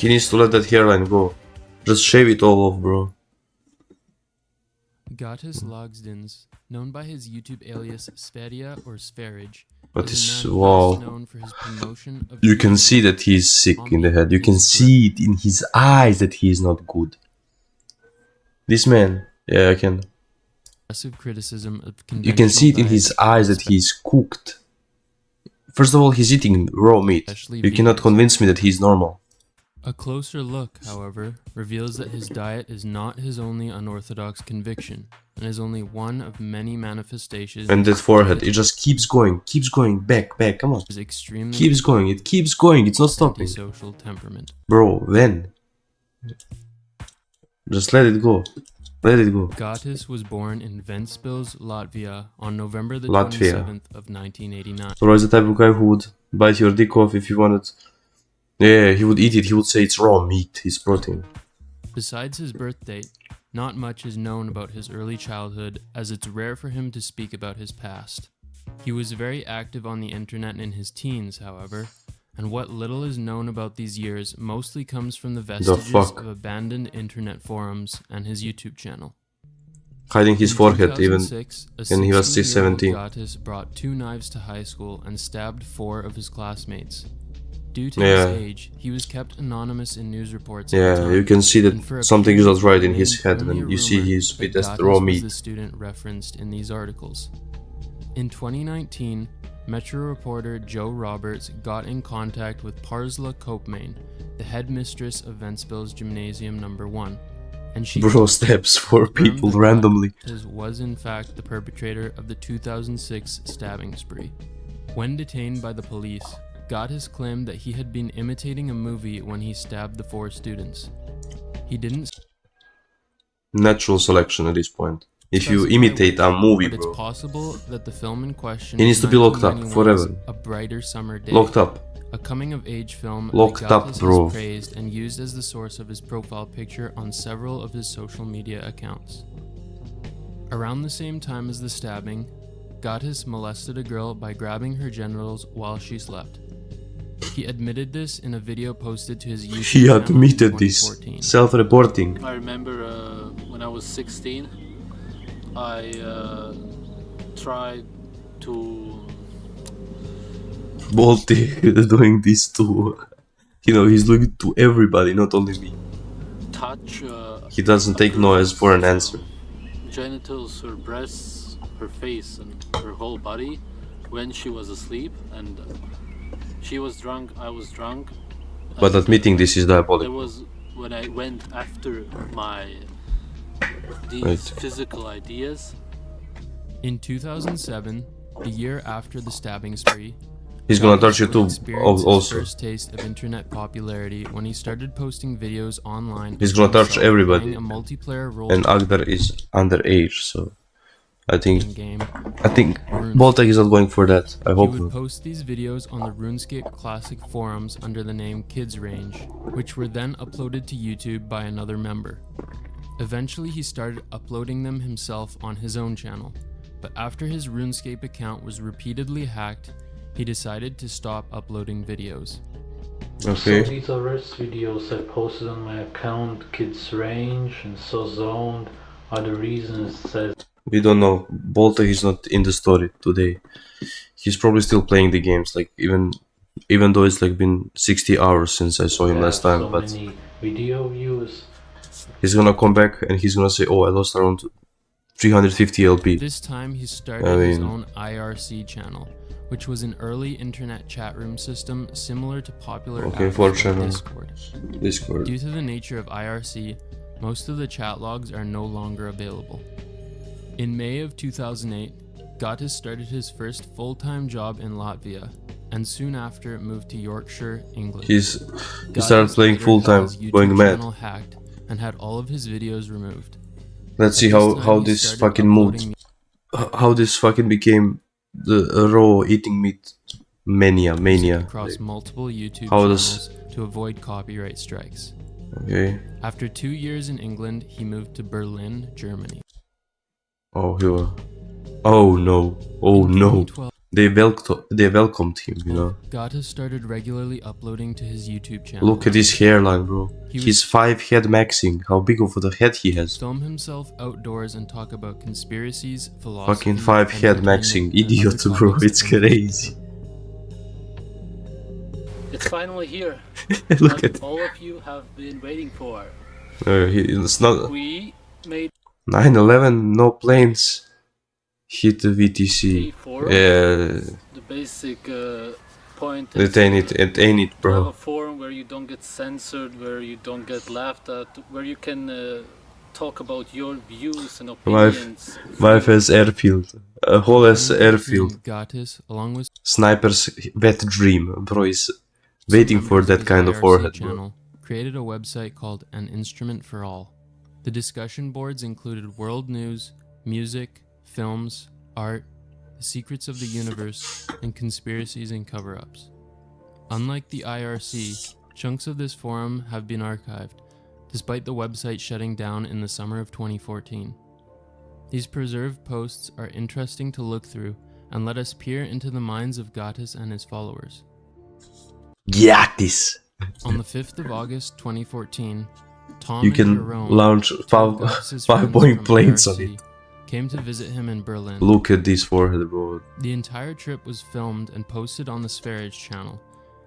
He needs to let that hairline go. Just shave it all off, bro. Gatis Logsdins, known by his YouTube alias Sferia or Sferage, But is it's, a man wow. best known for his promotion of You can see that he's sick in the head. You can see it in his eyes that he is not good. This man, yeah, I can. aggressive criticism of You can see it in his eyes that he's cooked. First of all, he's eating raw meat. You cannot convince me that he's normal. A closer look, however, reveals that his diet is not his only unorthodox conviction, and is only one of many manifestations. And that forehead, it just keeps going, back, come on. Extremely Keeps going, it keeps going, it's not stopping. Antisocial temperament. Bro, when? Just let it go. Let it go. Gatis was born in Ventspils, Latvia, on November the Latvia. 27th of 1989. Bro is the type of guy who would bite your dick off if you wanted. Yeah, he would eat it, he would say it's raw meat, it's protein. Besides his birth date, not much is known about his early childhood, as it's rare for him to speak about his past. He was very active on the internet in his teens, however, and what little is known about these years mostly comes from the vestiges of abandoned internet forums and his YouTube channel. Hiding his forehead even when he was 17. Gatis brought 2 knives to high school and stabbed 4 of his classmates. Due to his age, he was kept anonymous in news reports. Yeah, you can see that something is not right in his head when you see his bit as raw meat. The student referenced in these articles. In 2019, Metro reporter Joe Roberts got in contact with Parsla Kopmain, the headmistress of Ventspils Gymnasium No. 1, and she stabs 4 people randomly. Was in fact the perpetrator of the 2006 stabbing spree. When detained by the police, Gatis claimed that he had been imitating a movie when he stabbed the 4 students. He didn't. Natural selection at this point. If you imitate a movie, but bro, it's possible that the film in question he needs to be locked up forever. A Brighter Summer Day, locked up. A coming-of-age film locked that up, bro. Has praised and used as the source of his profile picture on several of his social media accounts. Around the same time as the stabbing, Gatis molested a girl by grabbing her genitals while she slept. He admitted this in a video posted to his YouTube He channel admitted in this, 2014. self-reporting. I remember when I was 16, I tried to... Balti is doing this too. You know, he's looking to everybody, not only me. Touch... he doesn't take no as for an answer. Genitals, her breasts, her face, and her whole body when she was asleep, and she was drunk, I was drunk. But admitting this is diabolical. It was when I went after these physical ideas. In 2007, the year after the stabbing spree, he's gonna touch you too, also. First taste of internet popularity when he started posting videos online. He's gonna touch everybody, a multiplayer role and Agdar is underage, so I think Baltic is not going for that. I hope. He would post these videos on the RuneScape Classic forums under the name Kids Range, which were then uploaded to YouTube by another member. Eventually, he started uploading them himself on his own channel, but after his RuneScape account was repeatedly hacked, he decided to stop uploading videos. Okay. So these are rest videos I posted on my account, Kids Range and So Zoned, are the reasons that... We don't know. Baltic is not in the story today. He's probably still playing the games, like even though it's like been 60 hours since I saw him last time, but many video views. He's gonna come back and he's gonna say, oh, I lost around 350 LP. This time he started his own IRC channel, which was an early internet chat room system similar to popular apps like Discord. Due to the nature of IRC, most of the chat logs are no longer available. In May of 2008, Gatis started his first full-time job in Latvia, and soon after moved to Yorkshire, England. He started playing full-time, going mad. Hacked and had all of his videos removed. Let's see how this fucking moved. How this fucking became the raw eating meat mania. Across multiple YouTube how channels to avoid copyright strikes. Okay. After 2 years in England, he moved to Berlin, Germany. Oh, here. Oh no. Oh no. they welcomed him, you know. Gottis started regularly uploading to his YouTube channel. Look at his hairline, bro. He's 5 head maxing. How big of a head he has. Film himself outdoors and talk about conspiracies, philosophy, fucking 5 head maxing. Idiot, bro. It's crazy. It's finally here. Look at all of you have been waiting for. It's not We made 9/11. No planes hit the VTC. Yeah, the basic point. it ain't it, Have bro. a forum where you don't get censored, where you don't get laughed at, where you can talk about your views and opinions. Wife has airfield. A whole ass airfield. Gottis, along with Sniper's wet dream, bro. Is waiting for that kind of forehead, bro. Created a website called An Instrument for All. The discussion boards included world news, music, films, art, the secrets of the universe, and conspiracies and cover-ups. Unlike the IRC, chunks of this forum have been archived, despite the website shutting down in the summer of 2014. These preserved posts are interesting to look through and let us peer into the minds of Gottis and his followers. Gottis. On the 5th of August 2014, Tom You and can Jerome, launch two of five Gottis' five friends point from planes on IRC, it. came to visit him in Berlin. Look at this forehead, bro. The entire trip was filmed and posted on the Sverige channel,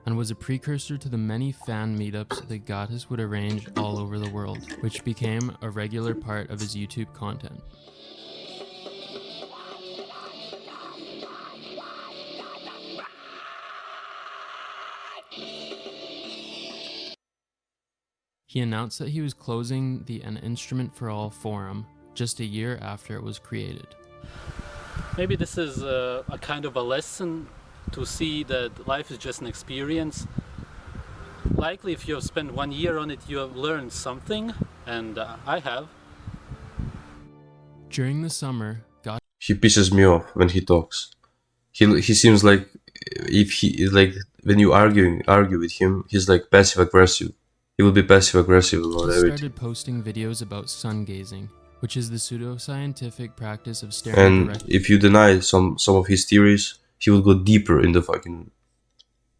and was a precursor to the many fan meetups that Gottis would arrange all over the world, which became a regular part of his YouTube content. He announced that he was closing the An Instrument for All forum just a year after it was created. Maybe this is a kind of a lesson to see that life is just an experience. Likely if you have spent 1 year on it, you have learned something, and I have. During the summer, He pisses me off when he talks. He seems like if he like when you argue with him, he's like passive aggressive. He will be passive aggressive about he everything. started posting videos about sun gazing, which is the pseudoscientific practice of staring And directly. if you deny some of his theories, he will go deeper in the fucking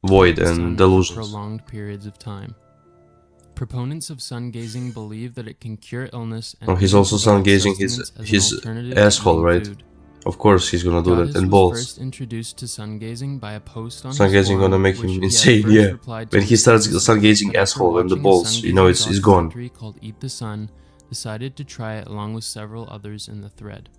void the sun and for delusions. prolonged periods of time. Proponents of sun gazing believe that it can cure illness and Oh, he's even also provide sun gazing sustenance as an his alternative to asshole, eating right? food. Of course he's gonna do that. Gottis And was balls. first introduced to sun gazing by a post on Sun his gazing forum, gonna make which him he had insane, first yeah. replied to When he starts his sun gazing but after asshole and the watching a balls, sun you know gazing it's gone. documentary called Eat the Sun, decided to try it along with several others in the thread.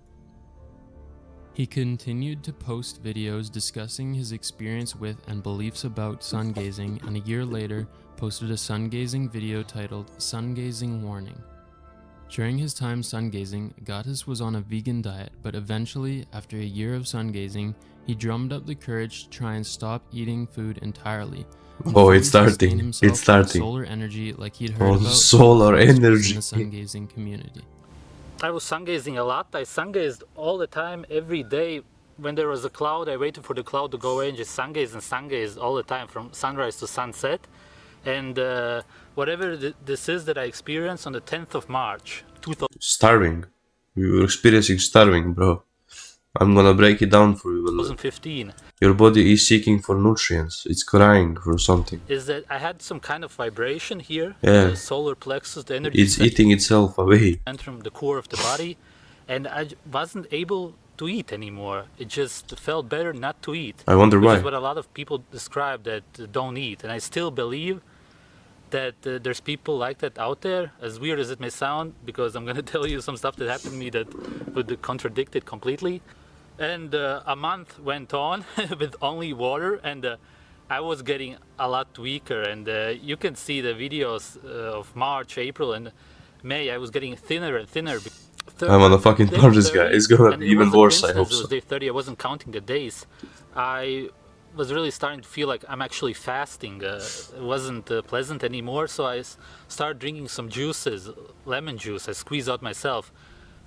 He continued to post videos discussing his experience with and beliefs about sun gazing, and a year later posted a sun gazing video titled Sun Gazing Warning. During his time sun gazing, Gottis was on a vegan diet, but eventually, after a year of sun gazing, he drummed up the courage to try and stop eating food entirely. and Oh, fully it's sustain starting. himself It's starting. with solar energy like he'd heard Oh, about solar from energy. in the sun gazing community. I was sun gazing a lot. I sun gazed all the time, every day. When there was a cloud, I waited for the cloud to go away and just sun gaze all the time, from sunrise to sunset. And whatever this is that I experienced on the 10th of March, Starving. You're experiencing starving, bro. I'm gonna break it down for you. 2015, Your body is seeking for nutrients. It's crying for something. is that I had some kind of vibration here, Yeah. the solar plexus, the energy It's eating itself away. from the core of the body, and I wasn't able to eat anymore. It just felt better not to eat. I wonder Which why. is what a lot of people describe, that don't eat, and I still believe that there's people like that out there, as weird as it may sound, because I'm going to tell you some stuff that happened to me that would contradict it completely. And a month went on with only water, and I was getting a lot weaker, and you can see the videos of March, April, and May. I was getting thinner and thinner. I'm gonna fucking Day punch this guy. 30, It's gonna and be it even wasn't worse, I coincidence, hope It so. was day 30. I wasn't counting the days. I was really starting to feel like I'm actually fasting. It wasn't pleasant anymore, so I started drinking some juices, lemon juice. I squeezed out myself,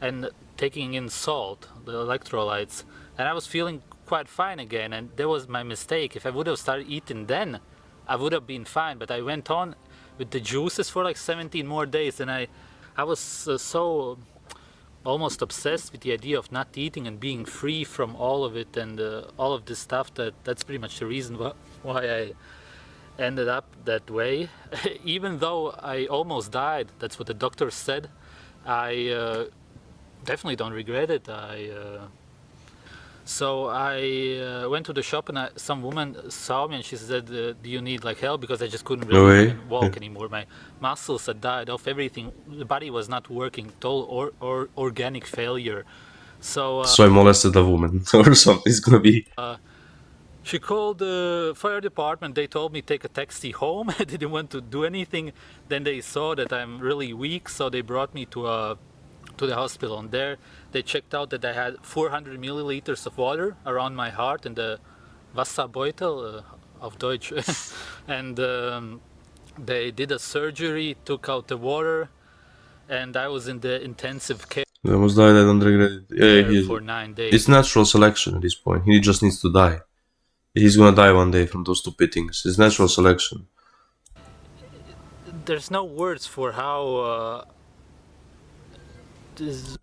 and taking in salt, the electrolytes, and I was feeling quite fine again. And that was my mistake. If I would have started eating then, I would have been fine. But I went on with the juices for like 17 more days, and I was so almost obsessed with the idea of not eating and being free from all of it and all of this stuff. That's pretty much the reason why I ended up that way. Even though I almost died, that's what the doctor said, I definitely don't regret it. So I went to the shop and some woman saw me and she said, do you need like help? Because I just couldn't really walk anymore. My muscles had died off, everything. The body was not working, total organic failure. So I molested a woman or something. It's gonna be... She called the fire department. They told me take a taxi home. I didn't want to do anything. Then they saw that I'm really weak, so they brought me to the hospital. And there they checked out that I had 400 milliliters of water around my heart in the Wasserbeutel auf Deutsch. And they did a surgery, took out the water, and I was in the intensive care. I almost died, I don't regret it. Yeah, for 9 days. It's natural selection at this point. He just needs to die. He's gonna die one day from those stupid things. It's natural selection. There's no words for how...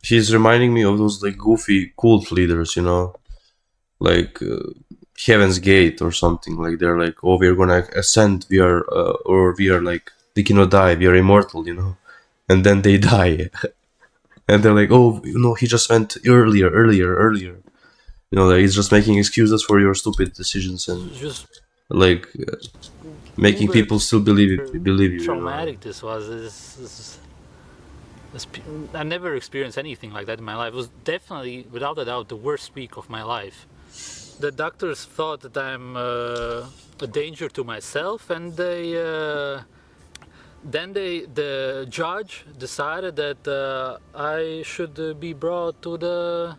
He's reminding me of those like goofy cult leaders, you know, like Heaven's Gate or something. Like they're like, oh, we're gonna ascend, we are like, they cannot die, we are immortal, you know, and then they die, and they're like, oh, you know, he just went earlier, you know, like he's just making excuses for your stupid decisions and just like making people still believe you. Traumatic, you know? This was. I never experienced anything like that in my life. It was definitely, without a doubt, the worst week of my life. The doctors thought that I'm a danger to myself, and the judge decided that I should be brought to the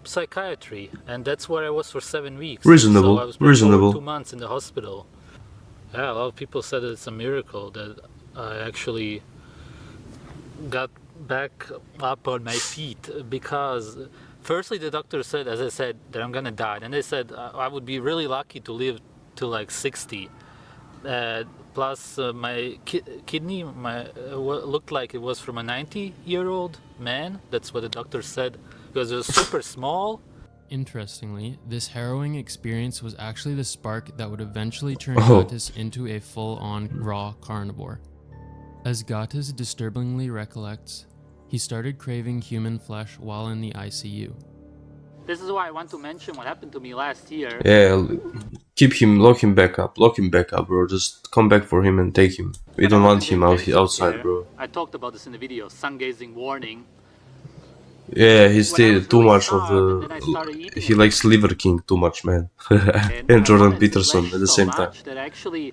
psychiatry, and that's where I was for 7 weeks. Reasonable. So I was for 2 months in the hospital. Yeah, a lot of people said that it's a miracle that I actually got back up on my feet, because firstly the doctor said, as I said, that I'm gonna die, and they said I would be really lucky to live to like 60. Plus my kidney looked like it was from a 90-year-old man. That's what the doctor said, because it was super small. Interestingly, this harrowing experience was actually the spark that would eventually turn Gottis into a full-on raw carnivore. As Gottis disturbingly recollects, he started craving human flesh while in the ICU. This is why I want to mention what happened to me last year. Yeah, lock him back up, bro. Just come back for him and take him. We don't want him outside, bro. I talked about this in the video, sun-gazing warning. Yeah, he stayed too much of the... He likes Liver King too much, man. And Jordan Peterson at the same time. That I actually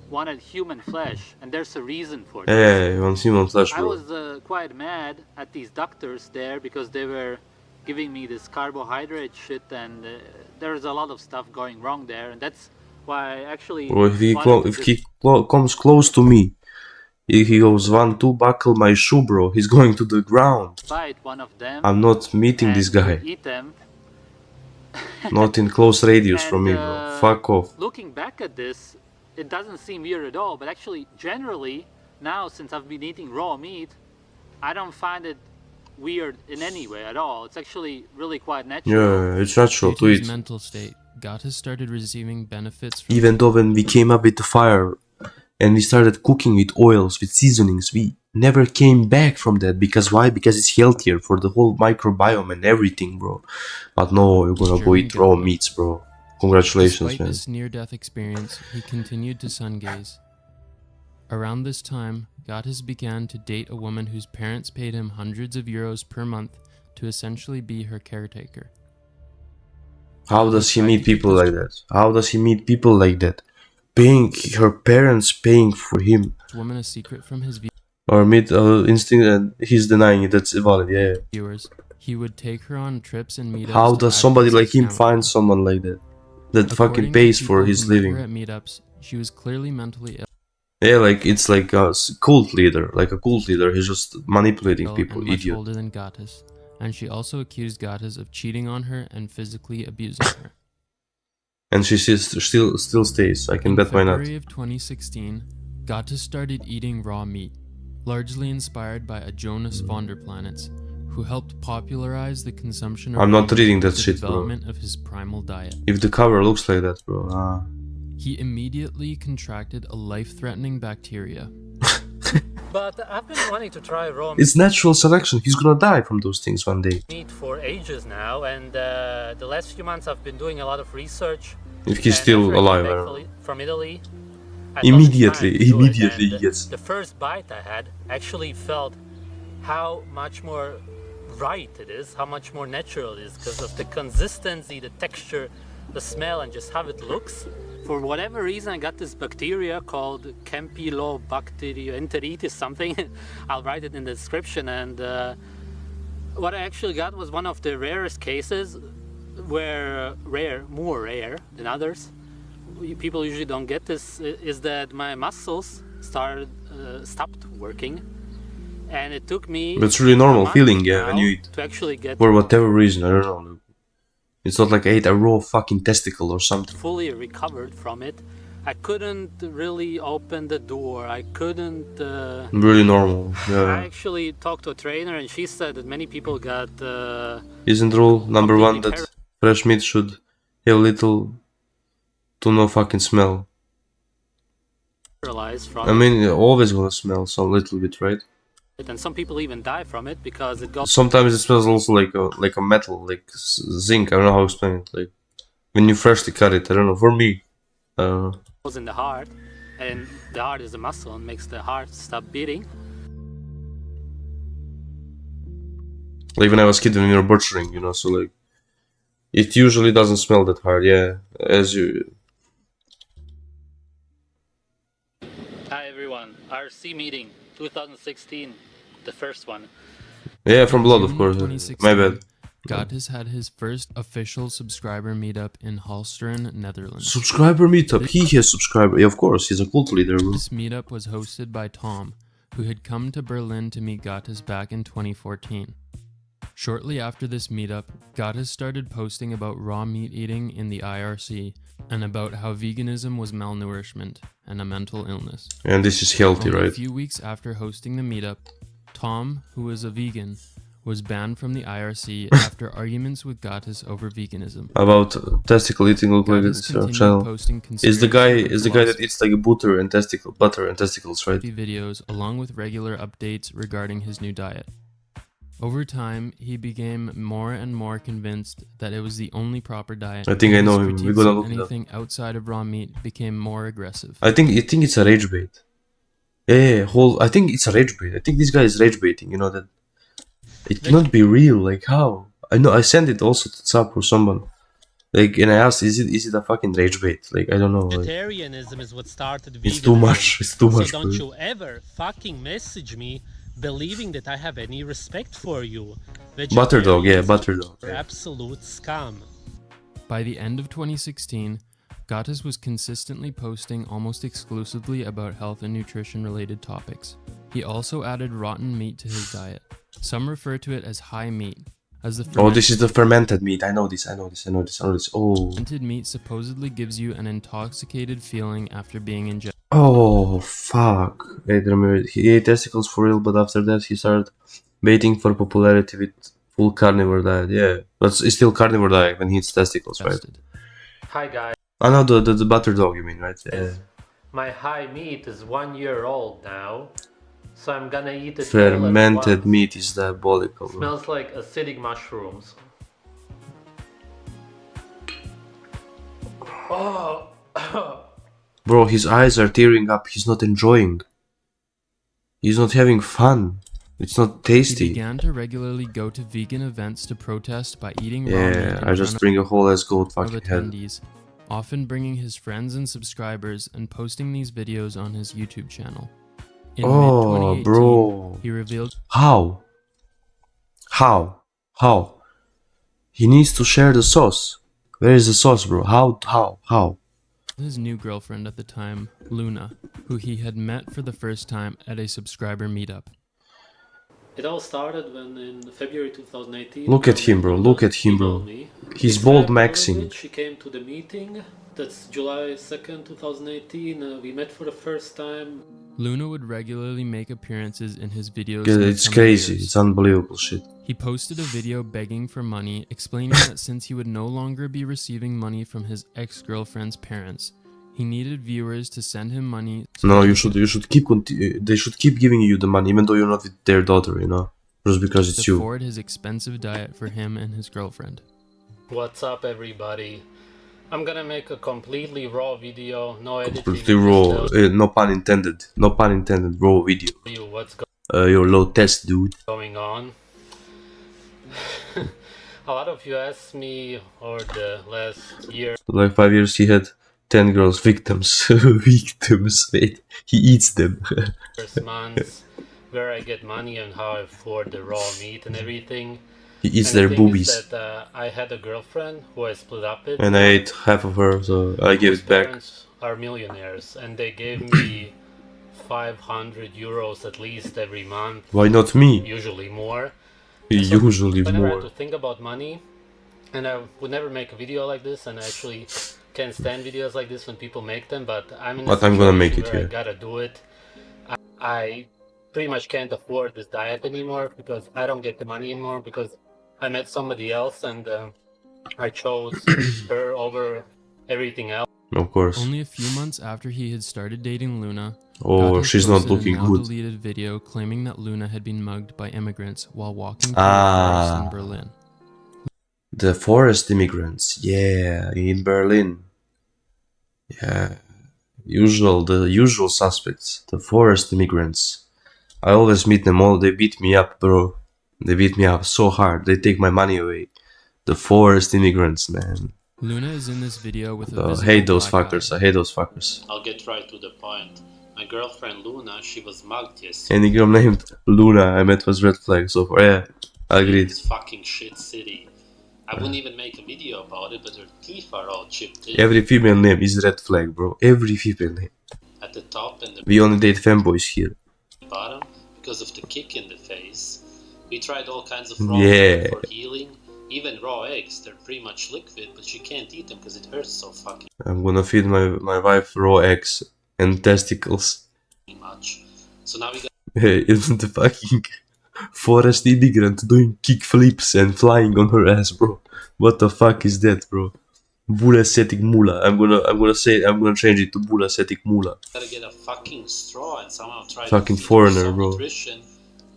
wanted human flesh, and there's a reason for this. Yeah, he wants human flesh, bro. I was quite mad at these doctors there, because they were giving me this carbohydrate shit, and there's a lot of stuff going wrong there, and that's why I actually... Bro, if he comes close to me, if he goes 1-2, buckle my shoe, bro, he's going to the ground. Bite one of them. I'm not meeting this guy. Eat them. Not in close radius from me, bro. Fuck off. Looking back at this, it doesn't seem weird at all, but actually, generally, now since I've been eating raw meat, I don't find it weird in any way at all. It's actually really quite natural. Yeah, it's natural to eat. His mental state, Gottis started receiving benefits from... Even though when we came up with the fire and we started cooking with oils, with seasonings, we never came back from that. Because why? Because it's healthier for the whole microbiome and everything, bro. But no, you're gonna go eat raw meats, bro. Congratulations, Despite man. this near-death experience, he continued to sun-gaze. Around this time, Gottis began to date a woman whose parents paid him hundreds of euros per month to essentially be her caretaker. How does he meet people like that? How does he meet people like that? Her parents paying for him. Woman a secret from his or meet instinct, and he's denying it. That's valid, yeah. Viewers, he would take her on trips and meetups. How does somebody like him find someone like that? That fucking pays for his living. At meetups, she was clearly mentally ill. Yeah, like it's like a cult leader, He's just manipulating people, and much idiot. older than Gottis, and she also accused Gottis of cheating on her and physically abusing her. And she still stays. I can bet why not. In February of 2016, Gottis started eating raw meat, largely inspired by a Jonas Vonderplanitz, who helped popularize the consumption of I'm not meat reading that with the shit, bro. development of his primal diet. If the cover looks like that, bro. He immediately contracted a life-threatening bacteria. But I've been wanting to try raw It's natural selection. He's gonna die from those things one day. meat for ages now, and the last few months I've been doing a lot of research. If he's And still after I alive, came I back don't know. from Italy, I thought Immediately, it's time to do it, immediately and he gets. the first bite I had actually felt how much more right it is, how much more natural it is, because of the consistency, the texture, the smell, and just how it looks. For whatever reason, I got this bacteria called Campylobacter enteritis something. I'll write it in the description. And what I actually got was one of the rarest cases, where more rare than others. People usually don't get this. Is that my muscles stopped working, and it took me. But it's really normal a month feeling, yeah, when now you eat. to actually get For whatever reason, I don't know. It's not like I ate a raw fucking testicle or something. fully recovered from it. I couldn't really open the door. I couldn't. Really normal. I Yeah. actually talked to a trainer, and she said that many people got Isn't rule number one completely that fresh meat should have little to no fucking smell? paralyzed from I mean, you're always gonna smell some little bit, right? it, and some people even die from it because it goes Sometimes it smells also like a metal, like zinc. I don't know how to explain it. Like when you freshly cut it, I don't know. For me, in the heart, and the heart is a muscle and makes the heart stop beating. like when I was a kid when we were butchering, you know. So like, it usually doesn't smell that hard. Yeah, as you. Hi everyone, RC meeting 2016, the first one. Yeah, from blood, of June course. 2016, My bad. Gatis had his first official subscriber meetup in Halsteren, Netherlands. Subscriber meetup. He has subscriber. Yeah, of course, he's a cult leader, bro. This meetup was hosted by Tom, who had come to Berlin to meet Gatis back in 2014. Shortly after this meetup, Gatis started posting about raw meat eating in the IRC and about how veganism was malnourishment and a mental illness. And this is healthy, Only a right? few weeks after hosting the meetup, Tom, who was a vegan, was banned from the IRC after arguments with Gatis over veganism. About testicle eating, look like Gatis this continued channel. posting Is the guy conspiracy that eats like butter and testicles, right? videos along with regular updates regarding his new diet. Over time, he became more and more convinced that it was the only proper diet. I think I and know his him. We're critiques gonna of look it up. anything outside of raw meat became more aggressive. I think it's a rage bait. Yeah, I think it's a rage bait. I think this guy is rage baiting. You know that it cannot be real. Like how? I know. I sent it also to Zap or someone. Like, and I asked, is it a fucking rage bait? Like, I don't know. Like, Vegetarianism is what started veganism. it's too much. It's too much. So don't bro. you ever fucking message me believing that I have any respect for you. Butterdog, yeah, Vegetarianism Butterdog. is absolute scum. By the end of 2016, Gatis was consistently posting almost exclusively about health and nutrition related topics. He also added rotten meat to his diet. Some refer to it as high meat, as the Oh, this is the fermented meat. I know this. Oh. fermented meat supposedly gives you an intoxicated feeling after being ingested. Oh, fuck. I remember. He ate testicles for real, but after that he started waiting for popularity with full carnivore diet. Yeah, but it's still carnivore diet when he eats testicles, right? Hi guys, I know the butter dog you mean, right? Yeah. my high meat is 1 year old now, so I'm gonna eat it all at Fermented once. meat is diabolical, bro. Smells like acidic mushrooms. Oh, Bro, his eyes are tearing up. He's not enjoying. He's not having fun. It's not He tasty. began to regularly go to vegan events to protest by eating raw meat Yeah, in I just front bring a whole ass goat of fucking head. attendees, often bringing his friends and subscribers and posting these videos on his YouTube channel. In Oh, mid-2018, bro. he revealed How? He needs to share the sauce. Where is the sauce, bro? How? his new girlfriend at the time, Luna, who he had met for the first time at a subscriber meetup. it all started when in February 2018. Look at him, bro. Look at him, bro. He's bold maxing. She came to the meeting. That's July 2nd, 2018. We met for the first time. Luna would regularly make appearances in his videos. Yeah, in the it's coming crazy. years. It's unbelievable shit. He posted a video begging for money, explaining that since he would no longer be receiving money from his ex-girlfriend's parents, he needed viewers to send him money. No, you should keep they should keep giving you the money, even though you're not with their daughter, you know, just because it's to you. afford his expensive diet for him and his girlfriend. What's up, everybody? I'm gonna make a completely raw video, no editing. Completely raw, no pun intended. No pun intended. Raw video. What's You're low test, dude. going on? A lot of you asked me over the last year. Like 5 years, he had 10 girls, victims. Victims. Wait, he eats them. First months, where I get money and how I afford the raw meat and everything. He eats And their the thing boobies. is that, I had a girlfriend who I split up with. And I ate half of her, so I gave whose it back. parents are millionaires, and they gave me 500 euros at least every month. Why not me? Usually more. Usually Whenever I had more. to think about money, and I would never make a video like this, and I actually can't stand videos like this when people make them, but I'm in a But I'm gonna make situation it, where yeah. I gotta do it. I pretty much can't afford this diet anymore because I don't get the money anymore because I met somebody else and I chose her over everything else. Of course. Only a few months after he had started dating Luna, Oh, Gatos she's not posted a looking now good. deleted video claiming that Luna had been mugged by immigrants while walking through the forest in Berlin. The forest immigrants. Yeah, in Berlin. Yeah. The usual suspects. The forest immigrants. I always meet them all. They beat me up, bro. They beat me up so hard. They take my money away. The forest immigrants, man. Luna is in this video with a I visible hate those black fuckers. eye. I hate those fuckers. I'll get right to the point. My girlfriend Luna, she was mugged yesterday. Any girl named Luna I met was red flag so far. Yeah, I agreed. This fucking shit city. I wouldn't even make a video about it, but her teeth are all chipped in Every female name is red flag, bro. Every female name. at the top and the We only date femboys here. bottom because of the kick in the face. We tried all kinds of Yeah. for healing. Even raw eggs, they're pretty much liquid, but she can't eat them because it hurts so fucking I'm gonna feed my wife raw eggs and testicles. much. So now we got Hey, isn't the fucking forest immigrant doing kick flips and flying on her ass, bro? What the fuck is that, bro? Bulacetic mula. I'm gonna change it to Bulacetic mula. gotta get a fucking straw and somehow try Fucking to feed foreigner, her some bro. nutrition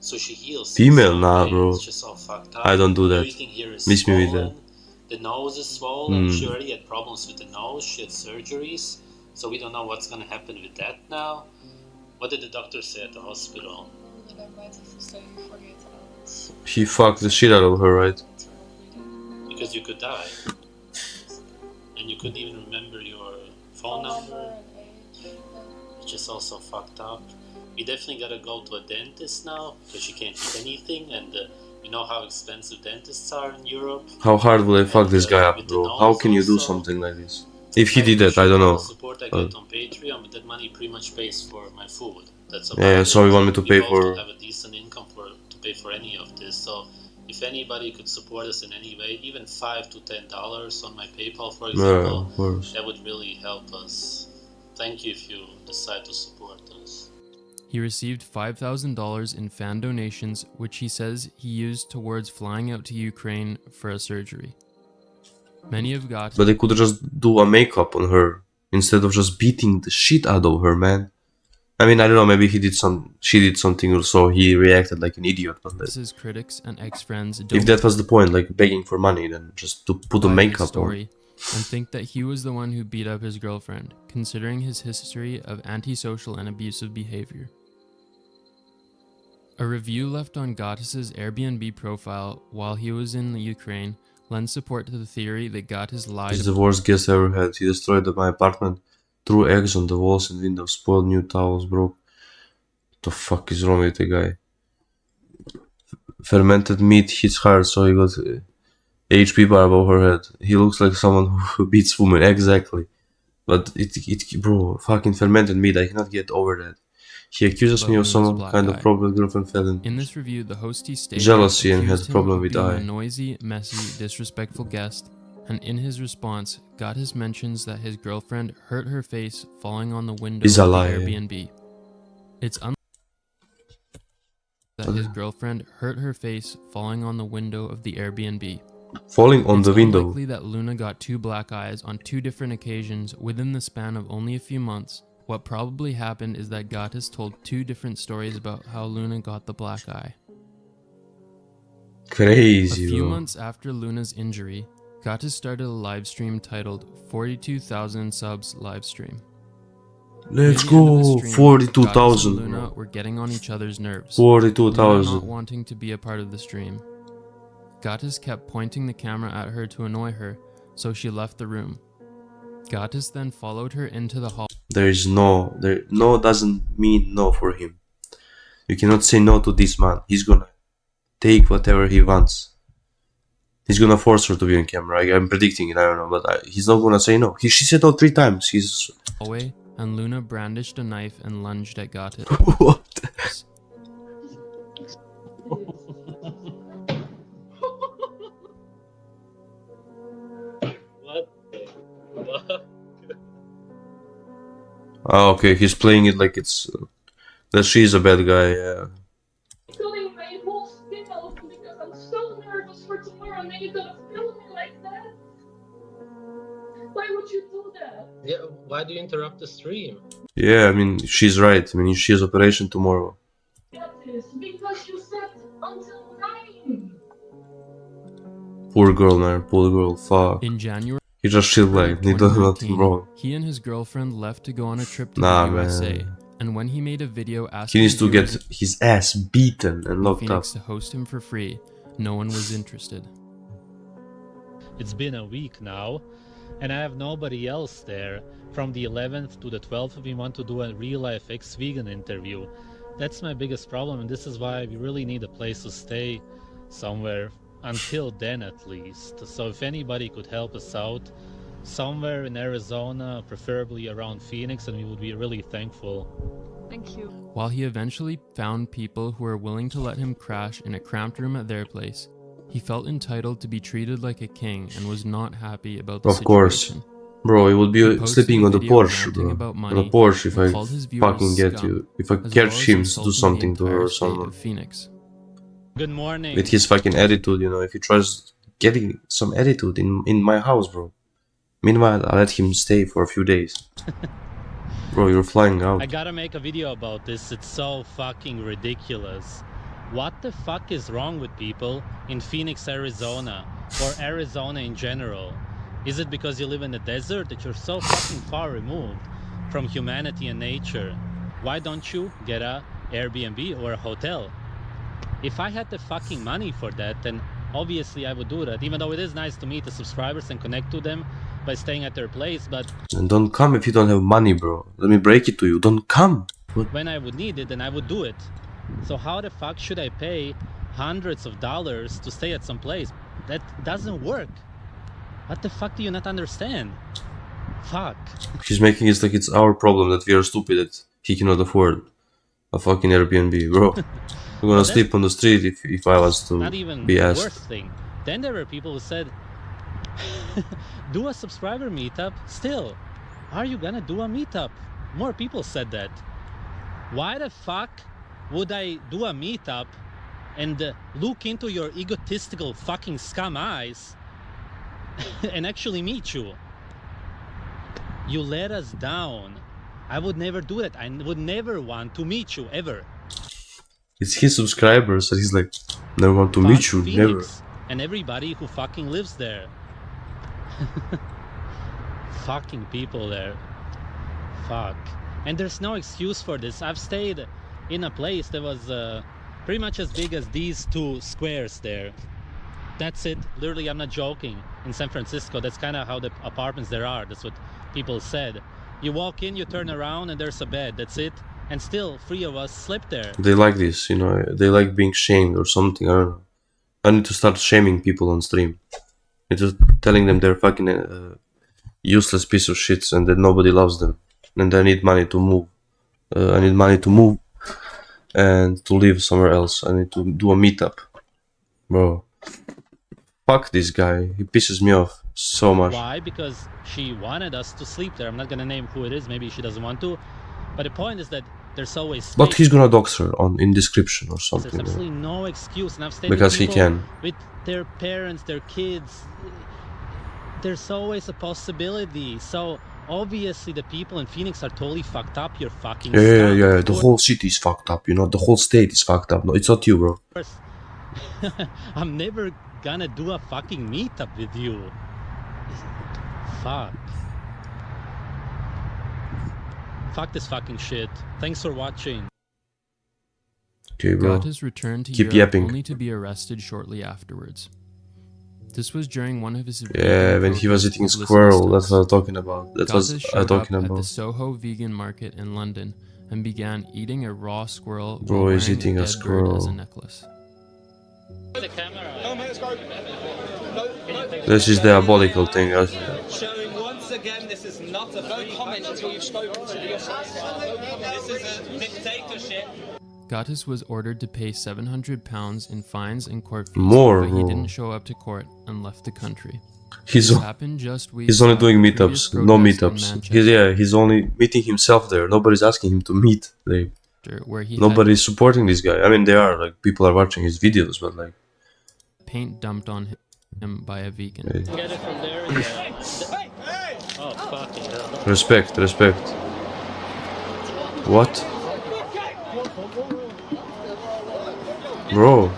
so she heals. Female, So, nah, man, bro. It's just all fucked up. I don't do that. Everything here is Miss me with swollen. that. The nose is swollen. Mm. She already had problems with the nose. She had surgeries. So we don't know what's gonna happen with that now. What did the doctor say at the hospital? He fucked the shit out of her, right? Because you could die. And you couldn't even remember your phone number. It's just also fucked up. We definitely gotta go to a dentist now because she can't eat anything, and you know how expensive dentists are in Europe. How hard will I fuck And, this guy up, with the bro? nose How can you do also. something like this? If he did that, I don't appreciate all know. the support I get on Patreon, but that money pretty much pays for my food. That's about Yeah, it. so you want me to pay both for- don't have a decent income to pay for any of this. So if anybody could support us in any way, even $5 to $10 on my PayPal, for Yeah, example, of course. that would really help us. Thank you if you decide to support us. He received $5,000 in fan donations, which he says he used towards flying out to Ukraine for a surgery. Many of Gatos But they could just do a makeup on her instead of just beating the shit out of her, man. I mean, I don't know, maybe she did something, so he reacted like an idiot. But like, his critics and ex-friends if don't that was the point, like begging for money, then just to put the buy his makeup on. story and think that he was the one who beat up his girlfriend, considering his history of antisocial and abusive behavior. A review left on Gatos' Airbnb profile while he was in the Ukraine lends support to the theory that Gatos lied He's the worst guest I ever had. He destroyed my apartment, threw eggs on the walls and windows, spoiled new towels, broke. What the fuck is wrong with the guy? Fermented meat hits hard, so he got HP bar above her head. He looks like someone who beats women, exactly. But bro, fucking fermented meat, I cannot get over that. He accuses But me of Luna's some black kind eye. of problem girlfriend fell in. In this review, the hostie stated Jealousy and accused had problem him of with being eye. a noisy, messy, disrespectful guest, and in his response, Gatos mentions that his girlfriend hurt her face falling on the window Is a of the lie. Airbnb. It's that his girlfriend hurt her face falling on the window of the Airbnb. Falling on the window. It's unlikely that Luna got 2 black eyes on 2 different occasions within the span of only a few months. What probably happened is that Gottis told 2 different stories about how Luna got the black eye. Crazy, A few bro. months after Luna's injury, Gottis started a live stream titled 42,000 subs livestream. Let's Near the end of the go! stream, 42,000. Gottis and Luna were getting on each other's nerves. Luna not 42,000. wanting to be a part of the stream. Gottis kept pointing the camera at her to annoy her, so she left the room. Gottis then followed her into the hall. No doesn't mean no for him. You cannot say no to this man. He's gonna take whatever he wants. He's gonna force her to be on camera. I'm predicting it, I don't know, but he's not gonna say no. She said no 3 times. He's... hallway, and Luna brandished a knife and lunged at Gottis. What? Oh, okay, he's playing it like it's... that she's a bad guy, yeah. Filling my whole skin off because I'm so nervous for tomorrow and then you're gonna film me like that? Why would you do that? Yeah, why do you interrupt the stream? Yeah, I mean, she's right. I mean, she has operation tomorrow. Because you said until 9. Poor girl, man. Poor girl. Fuck. In January He just shit like he done nothing 2019, wrong. he and his girlfriend left to go on a trip to Nah, the USA, man. and when he made a video asking He needs to viewers get his ass beaten and in locked up. Phoenix to host him for free, no one was interested. It's been a week now, and I have nobody else there. From the 11th to the 12th, we want to do a real-life ex-vegan interview. That's my biggest problem, and this is why we really need a place to stay somewhere, until then at least. So if anybody could help us out, somewhere in Arizona, preferably around Phoenix, and we would be really thankful. Thank you. While he eventually found people who were willing to let him crash in a cramped room at their place, he felt entitled to be treated like a king and was not happy about the Of course. situation. Bro, it would He be posted sleeping a on the video Porsche, ranting bro. about On money the Porsche if and I called his viewers fucking get scum, you. If I as well catch as him to do insulting something the to her entire or state someone. of Phoenix. Good morning. With his fucking attitude, you know, if he tries getting some attitude in my house, bro. Meanwhile, I let him stay for a few days. Bro, you're flying out. I gotta make a video about this, it's so fucking ridiculous. What the fuck is wrong with people in Phoenix, Arizona, or Arizona in general? Is it because you live in the desert that you're so fucking far removed from humanity and nature? Why don't you get a Airbnb or a hotel? If I had the fucking money for that, then obviously I would do that, even though it is nice to meet the subscribers and connect to them by staying at their place, but And don't come if you don't have money, bro. Let me break it to you. Don't come. when I would need it, then I would do it. So how the fuck should I pay hundreds of dollars to stay at some place? That doesn't work. What the fuck do you not understand? Fuck. He's making it like it's our problem that we are stupid that he cannot afford a fucking Airbnb, bro. I'm gonna sleep on the street if I was to Not even be the asked. worst thing. Then there were people who said, do a subscriber meetup. Still, are you gonna do a meetup? More people said that. Why the fuck would I do a meetup and look into your egotistical fucking scum eyes and actually meet you? You let us down. I would never do that. I would never want to meet you ever. It's his subscribers and he's like, never want to meet you, Fuck never. Phoenix and everybody who fucking lives there. Fucking people there. Fuck. And there's no excuse for this. I've stayed in a place that was pretty much as big as these 2 squares there. That's it. Literally, I'm not joking. In San Francisco, that's kind of how the apartments there are. That's what people said. You walk in, you turn around, and there's a bed. That's it. And still, 3 of us slept there. They like this, you know, they like being shamed or something, I don't know. I need to start shaming people on stream. It's just telling them they're fucking useless piece of shits and that nobody loves them. And I need money to move. I need money to move and to live somewhere else. I need to do a meetup. Bro. Fuck this guy. He pisses me off so much. Why? Because she wanted us to sleep there. I'm not gonna name who it is. Maybe she doesn't want to. But the point is that There's always But he's gonna dox her in description or something. There's absolutely no excuse, and I've stayed because with he can. With their parents, their kids. There's always a possibility. So obviously the people in Phoenix are totally fucked up. You're fucking Yeah. The whole city is fucked up, you know. The whole state is fucked up. No, it's not you, bro. I'm never gonna do a fucking meetup with you. Fuck. Fuck this fucking shit. Thanks for watching. Okay, bro. Gatis returned to Keep Europe yapping. only to be arrested shortly afterwards. This was during one of his when he was eating squirrel. That's what I'm talking about. That was I'm talking about. At the Soho vegan market in London and began eating a raw squirrel while he's wearing eating a a dead squirrel. bird as a necklace. This is diabolical thing. Showing once again, this is not a free comment until you've spoken to the This is a dictatorship. Gatis was ordered to pay £700 in fines and court fees, More, but he bro. didn't show up to court and left the country. He's This happened just weeks he's only after doing previous meetups, no protests in meetups. Manchester, He's only meeting himself there. Nobody's asking him to meet. Like, where he had nobody's supporting this guy. I mean, they are, like, people are watching his videos, but like, paint dumped on him by a vegan. Get it from there. Oh, fucking hell. respect. What? Bro.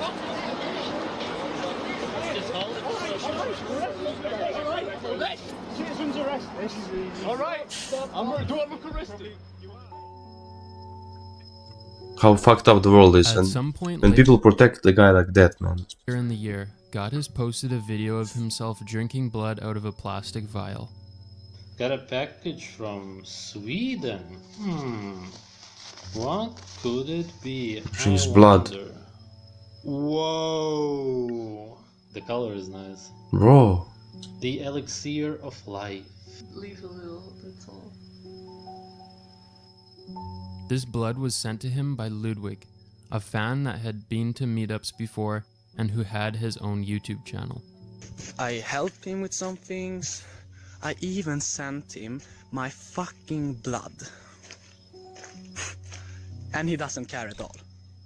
How fucked up the world is, At and some point when later people protect the guy like that, man. in the year, Gatis posted a video of himself drinking blood out of a plastic vial. Got a package from Sweden. What could it be? Drinks blood. Wonder. Whoa. The color is nice. Bro. The elixir of life. Leave a little, that's all. This blood was sent to him by Ludwig, a fan that had been to meetups before and who had his own YouTube channel. I helped him with some things. I even sent him my fucking blood. And he doesn't care at all.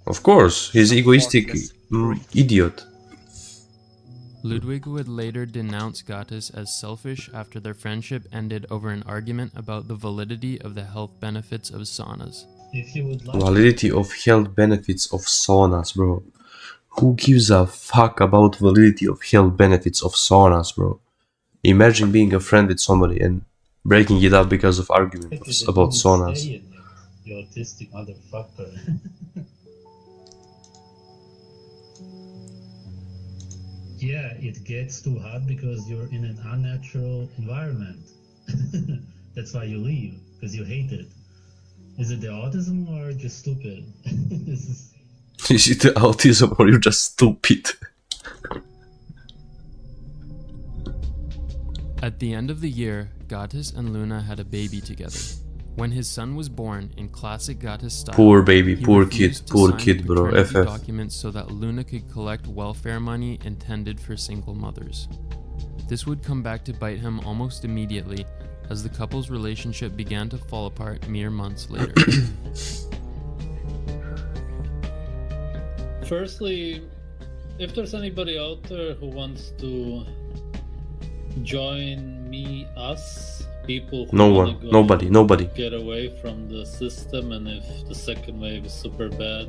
Of course, he's egoistic idiot. Ludwig would later denounce Gatis as selfish after their friendship ended over an argument about the validity of the health benefits of saunas. If you would like Validity of health benefits of saunas, bro. Who gives a fuck about validity of health benefits of saunas, bro? Imagine being a friend with somebody and breaking it up because of arguments about saunas. You autistic motherfucker. Yeah, it gets too hot because you're in an unnatural environment. That's why you leave, because you hate it. Is it the autism or just stupid? Is it the autism or you're just stupid? At the end of the year, Gatis and Luna had a baby together. When his son was born, in classic Gatis style, Poor baby, he poor refused to kid, sign bro. paternity FF. documents so that Luna could collect welfare money intended for single mothers. This would come back to bite him almost immediately, as the couple's relationship began to fall apart mere months later. Firstly, if there's anybody out there who wants to join me, us, people who No wanna one, go nobody. get away from the system, and if the second wave is super bad,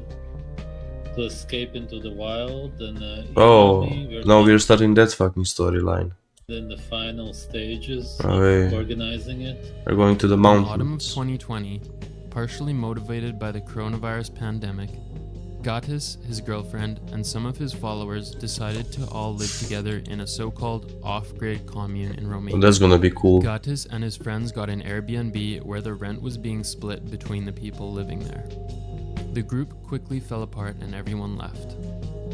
to escape into the wild, then Oh, email me. now we're starting that fucking storyline. in the final stages Oh, of yeah. organizing it. We're going to the In autumn of mountains. 2020, partially motivated by the coronavirus pandemic, Gatis, his girlfriend, and some of his followers decided to all live together in a so-called off-grid commune in Oh, Romania. that's gonna be cool. Gatis and his friends got an Airbnb where the rent was being split between the people living there. The group quickly fell apart and everyone left.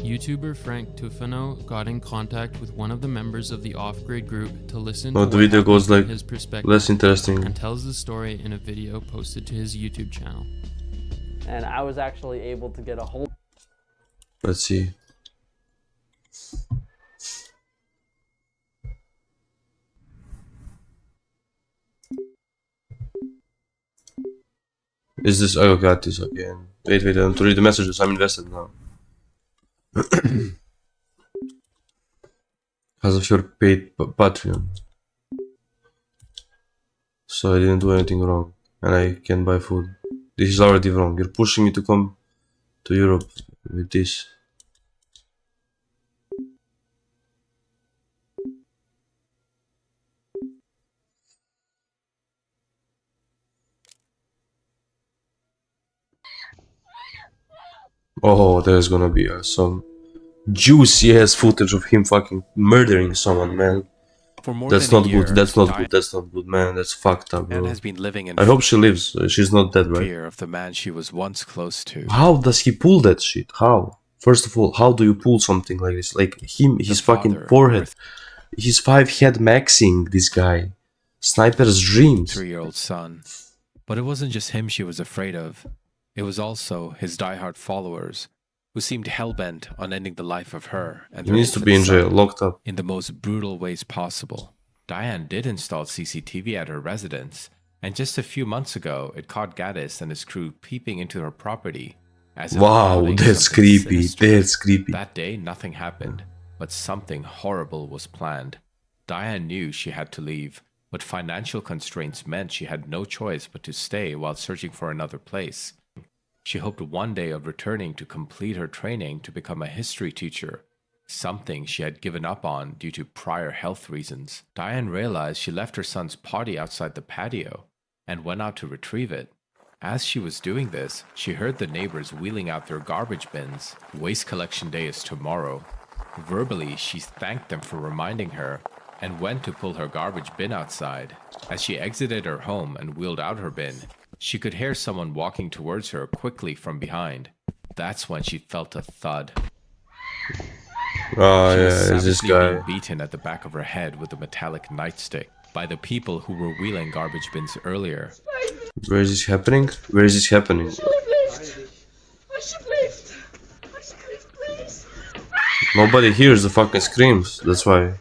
YouTuber Frank Tufano got in contact with one of the members of the off-grid group to listen Oh, to the what video happened goes from like his perspective less interesting. and tells the story in a video posted to his YouTube channel. And I was actually able to get a hold. Let's see. Is this? Oh, got this again. Wait, I want to read the messages. I'm invested now. Because of your paid Patreon. So I didn't do anything wrong. And I can buy food. This is already wrong. You're pushing me to come to Europe with this. Oh, there's gonna be some juicy ass footage of him fucking murdering someone, man. That's not good. That's not good. That's not good, man. That's fucked up, bro. Has been living in I hope she lives. She's not dead, right? fear of the man she was once close to. How does he pull that shit? How? First of all, how do you pull something like this? Like him, his fucking forehead. He's 5 head maxing this guy. Sniper's dreams. 3-year-old son. But it wasn't just him she was afraid of. It was also his diehard followers, who seemed hell-bent on ending the life of her and He needs to be in jail, locked up. in the most brutal ways possible. Diane did install CCTV at her residence, and just a few months ago, it caught Gaddis and his crew peeping into her property. As if Wow, plotting that's something creepy. sinister. That's creepy. That day, nothing happened, but something horrible was planned. Diane knew she had to leave, but financial constraints meant she had no choice but to stay while searching for another place. She hoped one day of returning to complete her training to become a history teacher, something she had given up on due to prior health reasons. Diane realized she left her son's potty outside the patio and went out to retrieve it. As she was doing this, she heard the neighbors wheeling out their garbage bins. Waste collection day is tomorrow. Verbally, she thanked them for reminding her and went to pull her garbage bin outside. As she exited her home and wheeled out her bin, she could hear someone walking towards her quickly from behind. That's when she felt a thud. Oh, She was yeah, it's this savagely guy. being beaten at the back of her head with a metallic nightstick by the people who were wheeling garbage bins earlier. Where is this happening? Where is this happening? Nobody hears the fucking screams. That's why.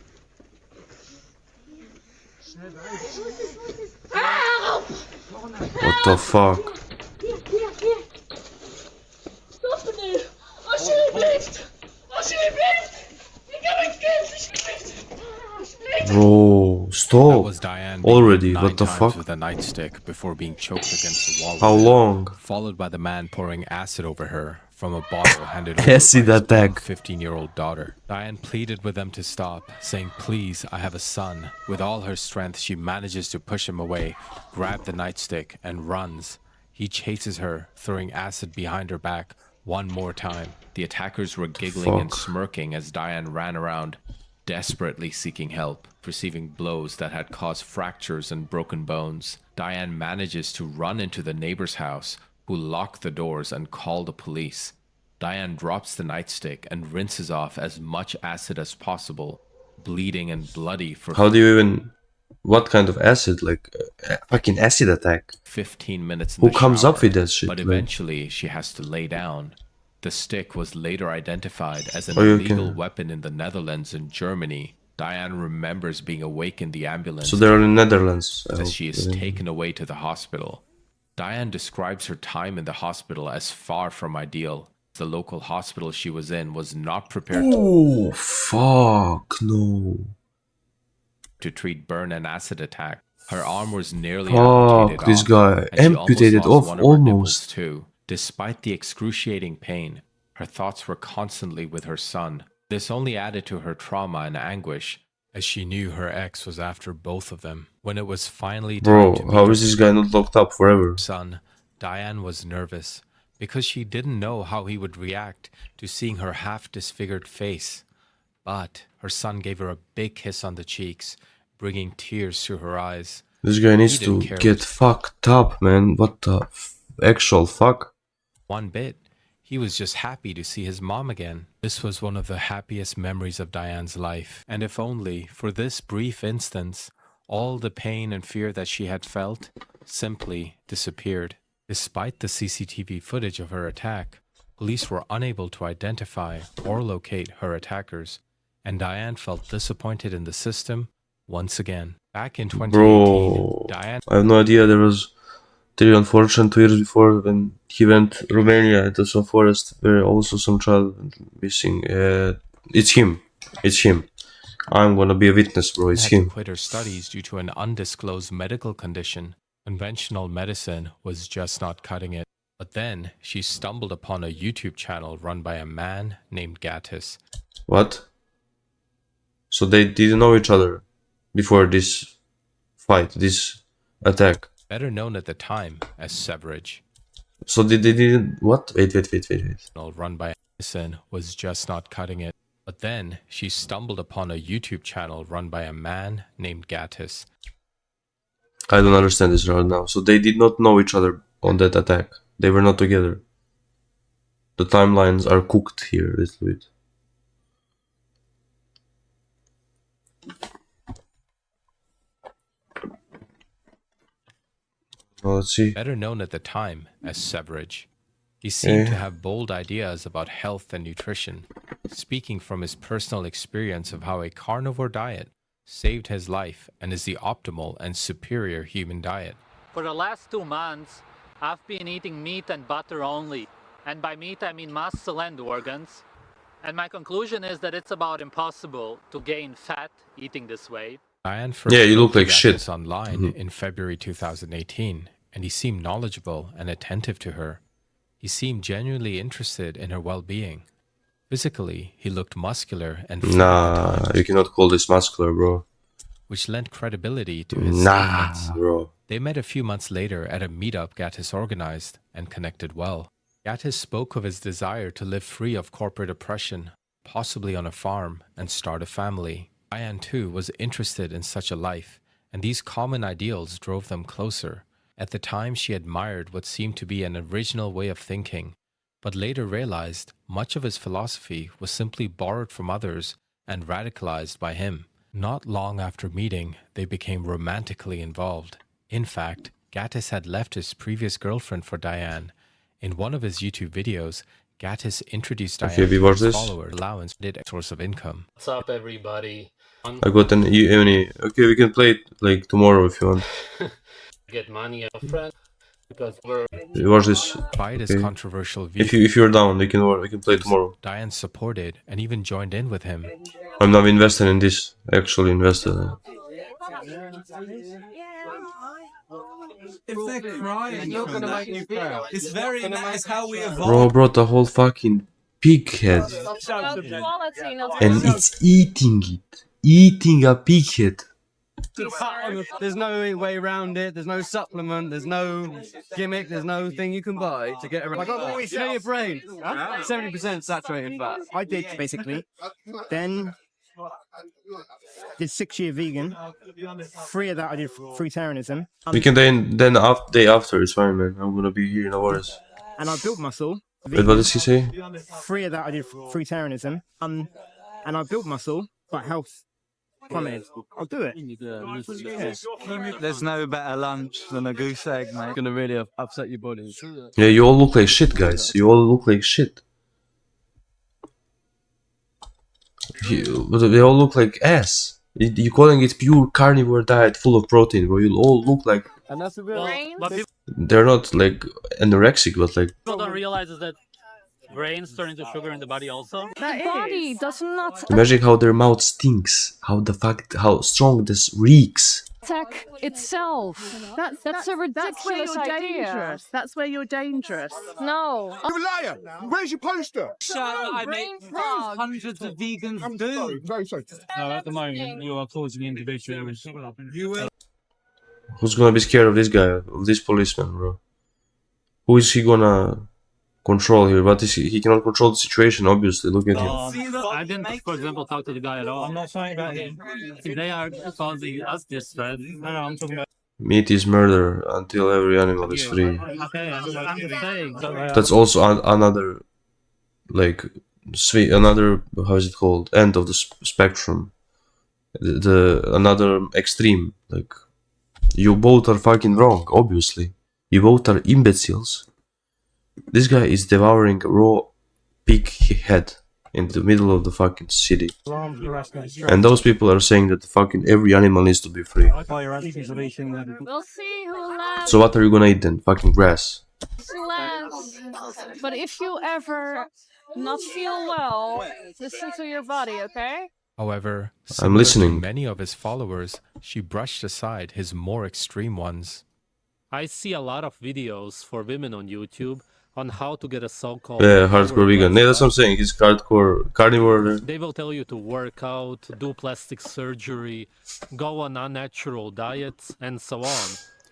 What the fuck? Bro, That stop. was Diane being Already, hit 9 what the times fuck? with a nightstick before being choked against the wall. How with it, long? Followed by the man pouring acid over her from a bottle handed over Acid by his attack. 15-year-old daughter. Diane pleaded with them to stop, saying, "Please, I have a son." With all her strength, she manages to push him away, grab the nightstick, and runs. He chases her, throwing acid behind her back one more time. The attackers were giggling and Fuck. smirking as Diane ran around, desperately seeking help, receiving blows that had caused fractures and broken bones. Diane manages to run into the neighbor's house, who lock the doors and call the police. Diane drops the nightstick and rinses off as much acid as possible, bleeding and bloody for How do you even... What kind of acid? Like, fucking acid attack. 15 minutes in Who the comes up shower, with that shit? But Like- eventually she has to lay down. The stick was later identified as an Oh, you illegal can- weapon in the Netherlands and Germany. Diane remembers being awake in the ambulance So they're in Netherlands. I as hope. she is Yeah. taken away to the hospital. Diane describes her time in the hospital as far from ideal. The local hospital she was in was not prepared Oh, fuck, no. to treat burn and acid attack. Her arm was nearly Fuck, amputated this off, guy. and she Amputated almost lost off, one of her nipples almost. too. Despite the excruciating pain, her thoughts were constantly with her son. This only added to her trauma and anguish, as she knew her ex was after both of them. When it was finally time Bro, to meet how her is this guy not locked up forever? son, Diane was nervous because she didn't know how he would react to seeing her half disfigured face. But her son gave her a big kiss on the cheeks, bringing tears to her eyes. This guy needs He to didn't care get fucked up, man. What the actual fuck? one bit. He was just happy to see his mom again. This was one of the happiest memories of Diane's life. And if only for this brief instance, all the pain and fear that she had felt simply disappeared. Despite the CCTV footage of her attack, police were unable to identify or locate her attackers, and Diane felt disappointed in the system once again. Back in 2018, Bro, Diane I have no idea there was Tyrion fortune 2 years before when he went Romania into some forest where also some child missing. It's him. It's him. I'm gonna be a witness, bro. It's him. Had to quit her studies due to an undisclosed medical condition. Conventional medicine was just not cutting it. But then she stumbled upon a YouTube channel run by a man named Gattis. What? So they didn't know each other before this fight, this attack. Better known at the time as Severage. So they didn't... What? Wait. Run by medicine was just not cutting it. But then she stumbled upon a YouTube channel run by a man named Gattis. I don't understand this right now. So they did not know each other on that attack. They were not together. The timelines are cooked here a little bit. Well, let's see. Better known at the time as Severage. He seemed to have bold ideas about health and nutrition, speaking from his personal experience of how a carnivore diet saved his life and is the optimal and superior human diet. For the last 2 months, I've been eating meat and butter only. And by meat, I mean muscle and organs. And my conclusion is that it's about impossible to gain fat eating this way. Diane first you look like shit online in February 2018, and he seemed knowledgeable and attentive to her. He seemed genuinely interested in her well-being. Physically, he looked muscular and fit Nah, you cannot call this muscular, bro. Which lent credibility to his statements. Bro. They met a few months later at a meetup Gattis organized and connected well. Gattis spoke of his desire to live free of corporate oppression, possibly on a farm, and start a family. Diane, too, was interested in such a life, and these common ideals drove them closer. At the time, she admired what seemed to be an original way of thinking, but later realized much of his philosophy was simply borrowed from others and radicalized by him. Not long after meeting, they became romantically involved. In fact, Gattis had left his previous girlfriend for Diane. In one of his YouTube videos, Gattis introduced Diane to his followers, allowance did a source of income. What's up, everybody? I got an okay, we can play it like tomorrow if you want. Get money off friends because we're... Watch this. Despite his controversial view, if you're down, we can play tomorrow. Diane supported and even joined in with him. I'm not invested in this. Actually invested. If they're crying, you're gonna make you cry. It's very nice how we evolve. Bro brought a whole fucking pig head. And it's eating it. Eating a pig head. There's no way around it. There's no supplement. There's no gimmick. There's no thing you can buy to get around. Like, oh, you know your brain. 70% saturated fat. I did basically. Then did 6 year vegan. 3 of that I did fruitarianism. We can then day after. It's fine, man. I'm gonna be here in hours. And I built muscle. Wait, what does he say? 3 of that I did fruitarianism. And I built muscle, but health. I'll do it. Yeah. There's no better lunch than a goose egg, mate. Gonna really upset your body. Yeah, you all look like shit, guys. You all look like shit. They all look like ass. You're calling it pure carnivore diet full of protein, bro. You all look like... And that's a bit... They're not like anorexic, but like... People don't realize is that grains turn into sugar in the body also. The body does not Imagine how their mouth stinks. How strong this reeks. attack itself. That's a ridiculous idea. That's where you're dangerous. No. You liar! Where's your poster? I make hundreds of vegans do. No, at the moment, you are causing individuals. You will. Who's gonna be scared of this guy, of this policeman, bro? Who is he gonna control here? But he cannot control the situation, obviously. Look at him. I didn't, for example, talk to the guy at all. I'm not saying about him. If they are causing us this threat, No, I'm talking about... Meat is murder until every animal is free. Okay, I'm just saying. That's also another, like, another, how is it called? End of the spectrum. Another extreme. Like, you both are fucking wrong, obviously. You both are imbeciles. This guy is devouring raw pig head. in the middle of the fucking city. And those people are saying that the fucking every animal needs to be free. We'll see who laughs So what are you gonna eat then? Fucking grass. last. But if you ever not feel well, listen to your body, okay? However, I'm similar listening. to many of his followers, she brushed aside his more extreme ones. I see a lot of videos for women on YouTube on how to get a so-called Yeah, hardcore vegan. Yeah, that's what I'm saying. He's hardcore carnivore. They will tell you to work out, do plastic surgery, go on unnatural diets, and so on.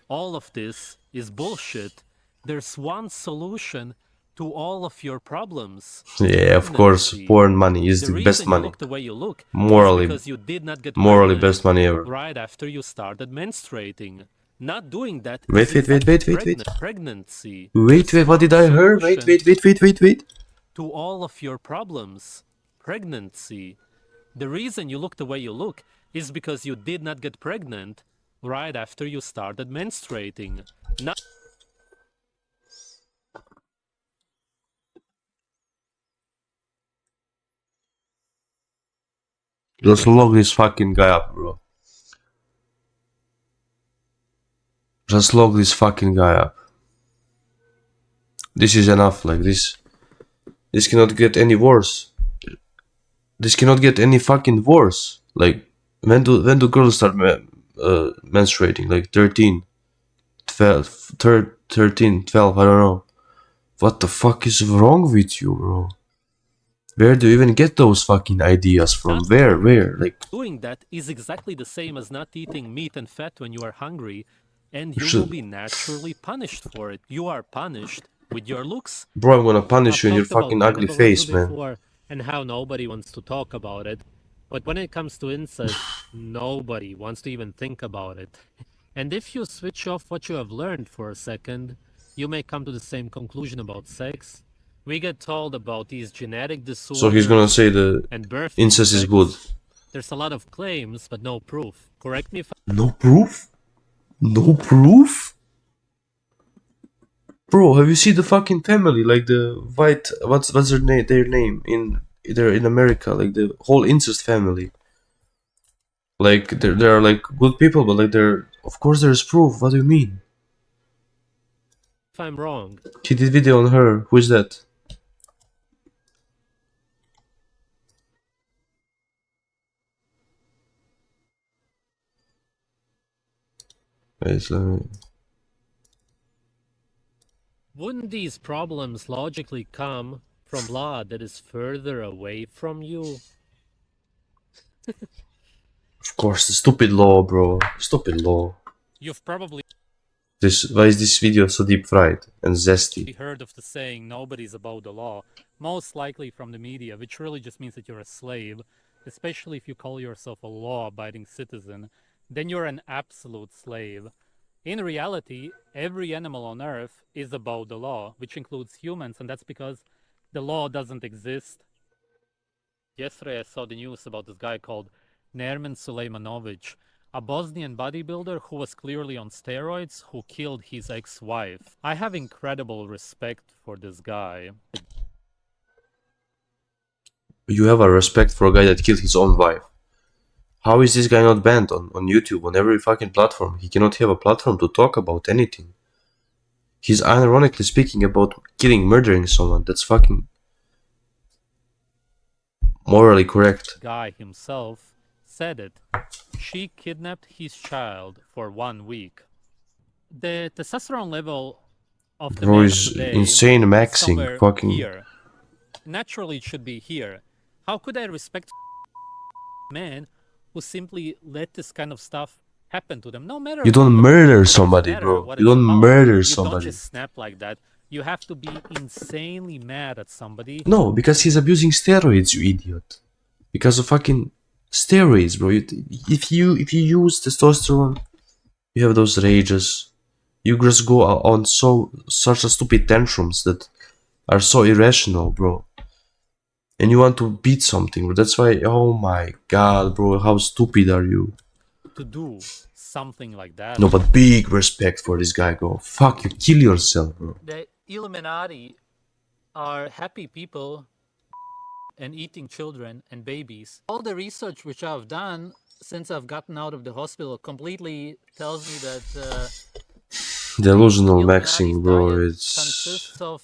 All of this is bullshit. There's one solution to all of your problems. Yeah, of course. Porn money is the best money. The way you look Morally, because you did not get morally best money ever. right after you started menstruating. Not doing that. Wait. Pregnancy. Wait, what did I hear? Wait. To all of your problems. Pregnancy. The reason you look the way you look is because you did not get pregnant right after you started menstruating. Not Just lock this fucking guy up, bro. Just lock this fucking guy up. This is enough, like this. This cannot get any worse. This cannot get any fucking worse. Like, when do girls start menstruating? Like 13, 12, 13, 12, I don't know. What the fuck is wrong with you, bro? Where do you even get those fucking ideas from? Where? Like, doing that is exactly the same as not eating meat and fat when you are hungry, and you will be naturally punished for it. You are punished with your looks. bro, I'm gonna punish you in your fucking ugly face, man. And how nobody wants to talk about it. But when it comes to incest, nobody wants to even think about it. And if you switch off what you have learned for a second, you may come to the same conclusion about sex. We get told about these genetic disorders. So he's gonna say the and birth incest is good. There's a lot of claims, but no proof. Correct me if No proof? No proof? Bro, have you seen the fucking family? Like the white, what's their name in America? Like the whole incest family. Like they are like good people, but like they're, of course there's proof. What do you mean? I'm wrong. He did video on her. Who is that? Wait, let me... Wouldn't these problems logically come from blood that is further away from you? Of course, the stupid law, bro. Stupid law. You've probably Why is this video so deep fried and zesty? heard of the saying, nobody's above the law. Most likely from the media, which really just means that you're a slave. Especially if you call yourself a law-abiding citizen. Then you're an absolute slave. In reality, every animal on Earth is above the law, which includes humans, and that's because the law doesn't exist. Yesterday I saw the news about this guy called Nermin Sulejmanovic, a Bosnian bodybuilder who was clearly on steroids, who killed his ex-wife. I have incredible respect for this guy. You have a respect for a guy that killed his own wife. How is this guy not banned on YouTube, on every fucking platform? He cannot have a platform to talk about anything. He's unironically speaking about murdering someone. That's fucking morally correct. Guy himself said it. She kidnapped his child for 1 week. The testosterone level of the Bro man is today insane is maxing. somewhere Fucking here. Naturally it should be here. How could I respect man who simply let this kind of stuff happen to them? No matter. you don't murder somebody, bro. You don't murder You somebody. don't just snap like that. You have to be insanely mad at somebody. No, because he's abusing steroids, you idiot. Because of fucking steroids, bro. If you use testosterone, you have those rages. You just go on such a stupid tantrums that are so irrational, bro. And you want to beat something, bro. That's why, oh my god, bro, how stupid are you? To do something like that. No, but big respect for this guy, bro. Fuck, you kill yourself, bro. The Illuminati are happy people and eating children and babies. All the research which I've done since I've gotten out of the hospital completely tells me that delusional maxing, bro. It's consists of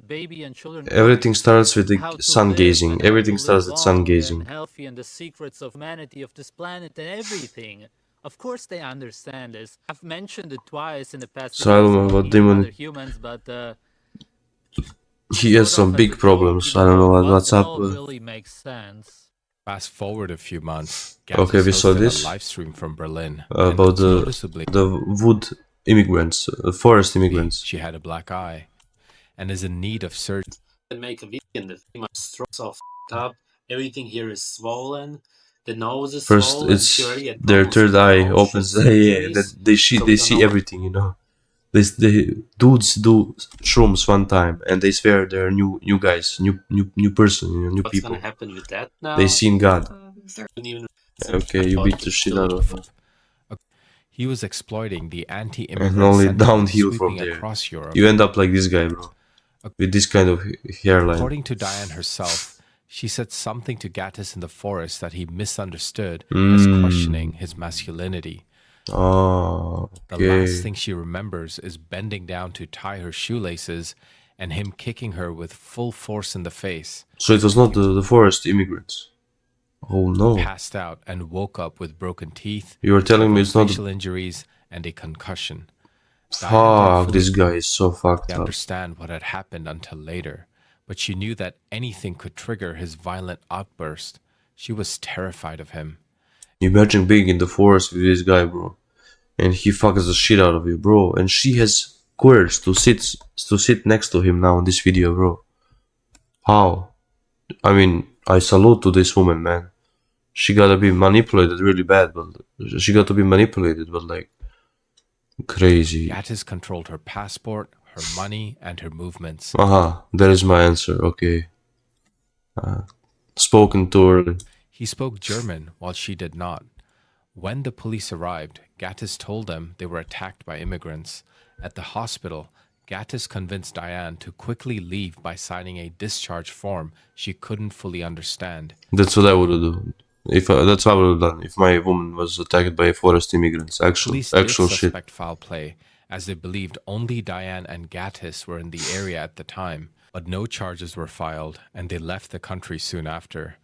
baby and children. Everything starts with the sun gazing. Everything starts with sun gazing. And healthy, and the secrets of humanity of this planet and everything. Of course they understand this. I've mentioned it twice in the past. So I don't know what demon. Humans, but he has some big problems. I don't know what's up. Really makes sense. Fast forward a few months. Okay, we saw this live stream from Berlin about the wood immigrants, forest immigrants. She had a black eye and is in need of surgery. And make a vegan. The thing my throat's all up. Everything here is swollen. The nose is first swollen. it's their third eye opens. They see everything, you know. They dudes do shrooms one time and they swear they're new guys, new person, you know, new What's people. gonna happen with that now? They seen God. Okay, you beat the shit out of him. He was exploiting the anti-immigrant and only sentiment downhill from sweeping there. across Europe. You end up like this guy, bro, with this kind of hairline. According to Diane herself, she said something to Gattis in the forest that he misunderstood as questioning his masculinity. Oh, okay. The last thing she remembers is bending down to tie her shoelaces and him kicking her with full force in the face. So it was not the forest immigrants. Oh no. Passed out and woke up with broken teeth. You were telling me it's not facial injuries and a concussion. Fuck, this guy is so fucked up. Understand what had happened until later, but she knew that anything could trigger his violent outburst. She was terrified of him. Imagine being in the forest with this guy, bro, and he fucks the shit out of you, bro, and she has courage to sit next to him now in this video, bro. How? I mean, I salute to this woman, man. She gotta be manipulated really bad, but she got to be manipulated, but like crazy. Gattis controlled her passport, her money, and her movements. Aha, that is my answer. Okay. Spoken to her. He spoke German while she did not. When the police arrived, Gattis told them they were attacked by immigrants. At the hospital, Gattis convinced Diane to quickly leave by signing a discharge form she couldn't fully understand. That's what I would do. That's what I would have done if my woman was attacked by forest immigrants. Actual Police shit. did suspect foul play, as they believed only Diane and Gattis were in the area at the time, but no charges were filed, and they left the country soon after.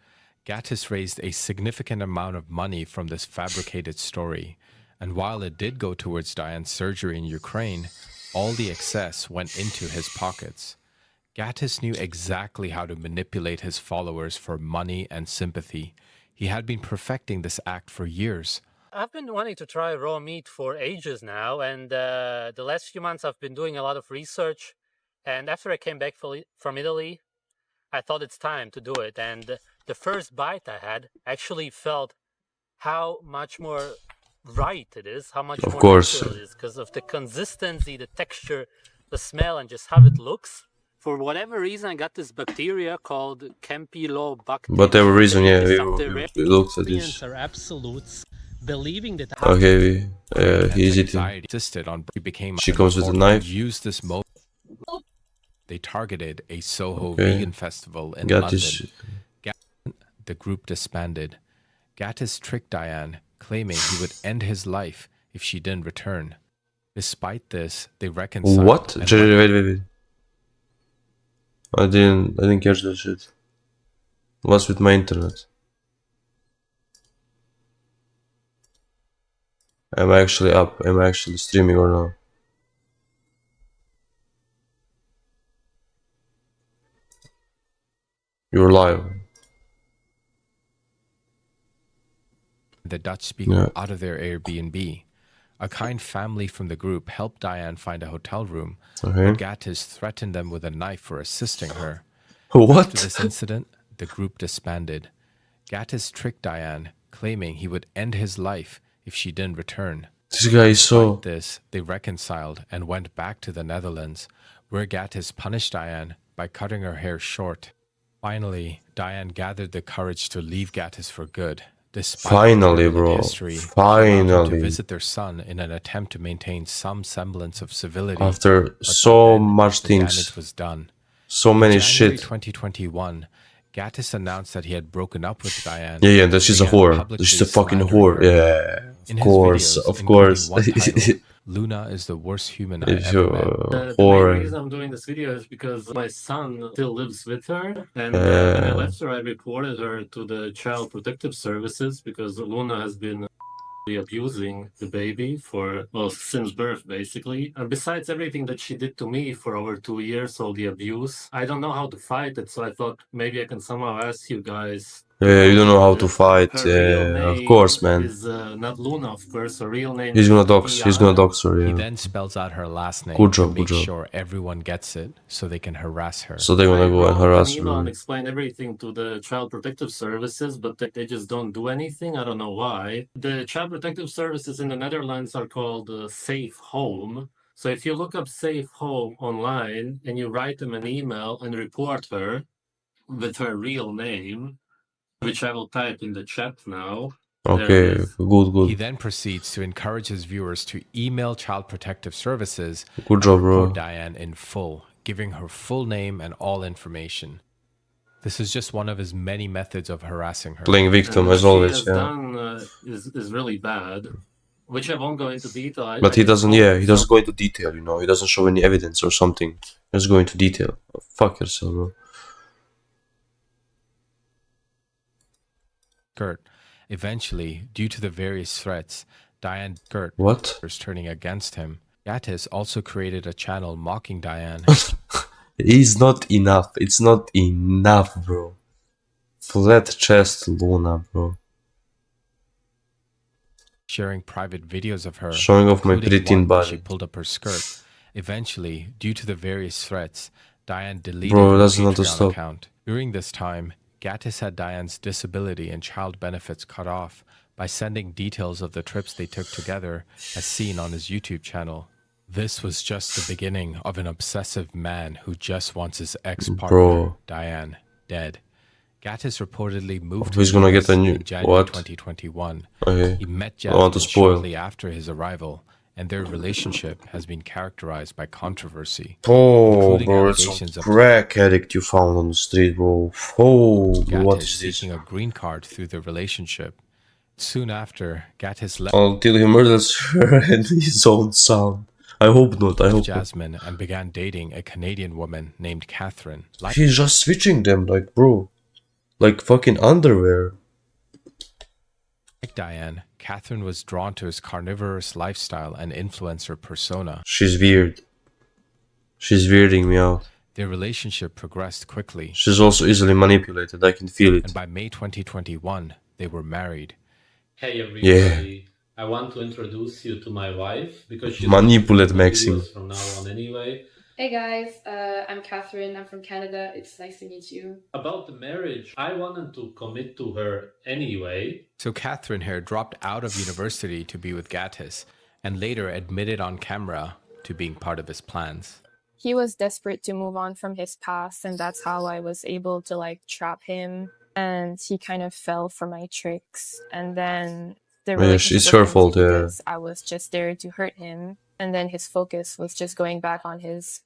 Gattis raised a significant amount of money from this fabricated story, and while it did go towards Diane's surgery in Ukraine, all the excess went into his pockets. Gattis knew exactly how to manipulate his followers for money and sympathy. He had been perfecting this act for years. I've been wanting to try raw meat for ages now, and the last few months I've been doing a lot of research, and after I came back from Italy, I thought it's time to do it, and the first bite I had actually felt how much more right it is, how much of more course natural it is, because of the consistency, the texture, the smell, and just how it looks. For whatever reason, I got this bacteria called Campylobacter. Whatever reason, yeah, we looked at this. Are absolutes, believing that. Okay, he's eating. Insisted on he became. She comes with a knife. Used this mode. They targeted a Soho vegan festival in Gattis. London. The group disbanded. Gattis tricked Diane, claiming he would end his life if she didn't return. Despite this, they reconciled. What? Wait. I didn't catch that shit. What's with my internet? Am I actually up? Am I actually streaming or not? You're live. The Dutch speaker out of their Airbnb. A kind family from the group helped Diane find a hotel room, but Gattis threatened them with a knife for assisting her. What? After this incident, the group disbanded. Gattis tricked Diane, claiming he would end his life if she didn't return. This guy is so... Despite this, they reconciled and went back to the Netherlands, where Gattis punished Diane by cutting her hair short. Finally, Diane gathered the courage to leave Gattis for good. Finally, bro. Finally. To visit their son in an attempt to maintain some semblance of civility. After so much things, was done. so many in January shit. 2021, Gattis announced that he had broken up with Diane. Yeah, that she's a whore. She's a fucking whore. Yeah, In of his course, videos, of course. including one titled, Luna is the worst human I If ever you're met. The main whore. reason I'm doing this video is because my son still lives with her, and when I left her, I reported her to the Child Protective Services because Luna has been abusing the baby for, well, since birth, basically. And besides everything that she did to me for over 2 years, all the abuse, I don't know how to fight it, so I thought maybe I can somehow ask you guys. Yeah, you don't know how to fight. Her real Of name course, man. is not Luna, of course. Her real name He's is gonna dox. He's gonna dox her. He Yeah. then spells out her last name Good to job. make Good job. sure everyone gets it so they can harass her. So they're gonna go and harass an email and her. explain everything to the Child Protective Services, but they just don't do anything. I don't know why. The Child Protective Services in the Netherlands are called Safe Home. So if you look up Safe Home online and you write them an email and report her with her real name, which I will type in the chat now. Okay, good. He then proceeds to encourage his viewers to email Child Protective Services Good and job, bro. report Diane in full, giving her full name and all information. This is just one of his many methods of harassing her. Playing victim And as what she always. has Yeah. done is really bad, which I won't go into detail. But he doesn't. Yeah, he doesn't go into detail. You know, he doesn't show any evidence or something. He doesn't go into detail. Fuck yourself, bro. Gert. Eventually, due to the various threats, Diane Gert What? was turning against him. Gattis also created a channel mocking Diane. It's not enough. It's not enough, bro. Flat chest Luna, bro. Sharing private videos of her, Showing off my including pretty one where she body. pulled up her skirt. Eventually, due to the various threats, Diane deleted Bro, her that's not to Patreon stop. account. During this time, Gattis had Diane's disability and child benefits cut off by sending details of the trips they took together as seen on his YouTube channel. This was just the beginning of an obsessive man who just wants his ex-partner, Bro. Diane, dead. Gattis reportedly moved He's to gonna the get a US new- in January what? 2021. Okay. He met I want to Jasmine spoil. shortly after his arrival, and their relationship has been characterized by controversy. Oh, including bro, it's allegations a of crack addict you found on the street, bro. Oh, bro, what Gattis is this? seeking a green card through the relationship. Soon after, Gattis left Until he murders her and his own son. I hope not. I hope not. Jasmine and began dating a Canadian woman named Catherine. Like He's just switching them, like, bro. Like fucking underwear. Diane, Catherine was drawn to his carnivorous lifestyle and influencer persona. She's weird. She's weirding me out. Their relationship progressed quickly. She's also easily manipulated. I can feel it. And by May 2021, they were married. Hey everybody, I want to introduce you to my wife because she's Manipulate making Maxim. videos from now on anyway. Hey guys, I'm Catherine, I'm from Canada, it's nice to meet you. About the marriage, I wanted to commit to her anyway. So Catherine here dropped out of university to be with Gattis, and later admitted on camera to being part of his plans. He was desperate to move on from his past, and that's how I was able to like trap him, and he kind of fell for my tricks. And then the Yeah, relationship it's was her ended fault, yeah. because I was just there to hurt him, and then his focus was just going back on his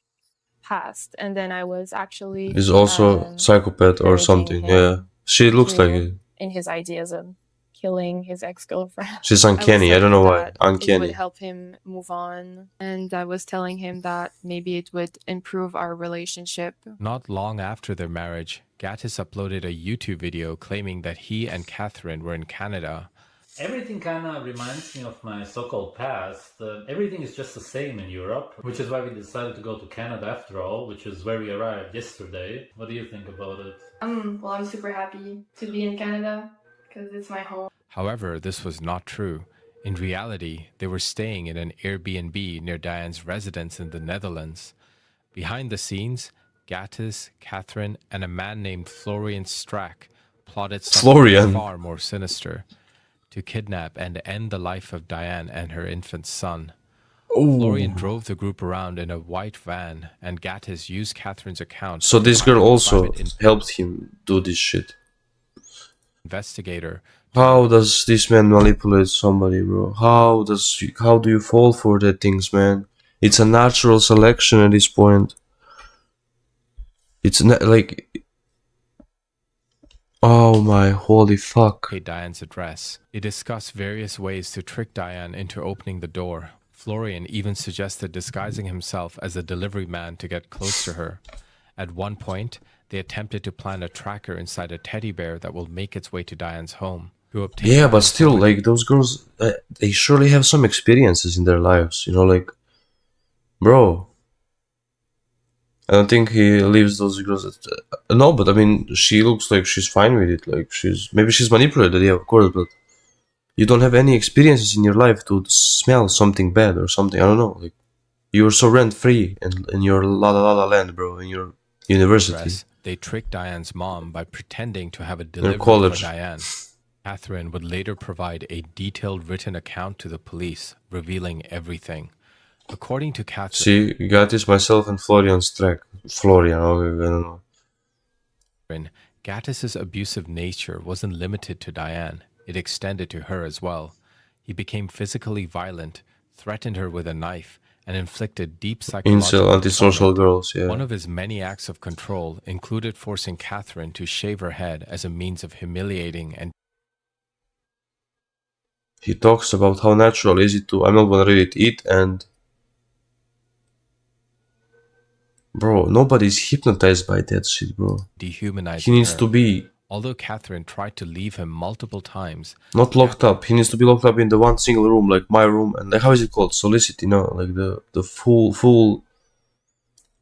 past. And then I was actually He's also psychopath or encouraging something. him Yeah. She looks to- like it. in his ideas of killing his ex-girlfriend. She's I was uncanny. I telling don't know him why. that It Uncanny. would help him move on, and I was telling him that maybe it would improve our relationship. Not long after their marriage, Gattis uploaded a YouTube video claiming that he and Catherine were in Canada. Everything kind of reminds me of my so-called past. Everything is just the same in Europe, which is why we decided to go to Canada after all, which is where we arrived yesterday. What do you think about it? Well, I'm super happy to be in Canada because it's my home. However, this was not true. In reality, they were staying in an Airbnb near Diane's residence in the Netherlands. Behind the scenes, Gattis, Catherine, and a man named Florian Strack plotted something Florian. far more sinister: to kidnap and end the life of Diane and her infant son. Ooh. Florian drove the group around in a white van, and Gattis used Catherine's account. So to this find girl a also private helped him do this shit. investigator. How does this man manipulate somebody, bro? How do you fall for that things, man? It's a natural selection at this point. It's not like Oh my holy fuck. Diane's address. They discussed various ways to trick Diane into opening the door. Florian even suggested disguising himself as a delivery man to get close to her. At one point, they attempted to plant a tracker inside a teddy bear that will make its way to Diane's home. Yeah, but still, like, those girls, they surely have some experiences in their lives, you know, like, bro. I don't think he leaves those girls. No, but I mean, she looks like she's fine with it. Like, maybe she's manipulated, yeah, of course, but you don't have any experiences in your life to smell something bad or something. I don't know. Like, you're so rent free in your la la la land, bro, in your university. They tricked Diane's mom by pretending to have a delivery for Diane. Catherine would later provide a detailed written account to the police, revealing everything. According to Catherine... See, Gattis, myself, and Florian's track. Florian, okay, I don't know. Gattis's abusive nature wasn't limited to Diane. It extended to her as well. He became physically violent, threatened her with a knife, and inflicted deep psychological incel, antisocial girls, yeah. One of his many acts of control included forcing Catherine to shave her head as a means of humiliating and... He talks about how natural is it to, I'm not gonna read it, eat and... Bro, nobody's hypnotized by that shit, bro. Dehumanizing he needs her. to be... Although Catherine tried to leave him multiple times... Not locked up, he needs to be locked up in the one single room, like my room, and like, how is it called? Solicit, you know, like the full...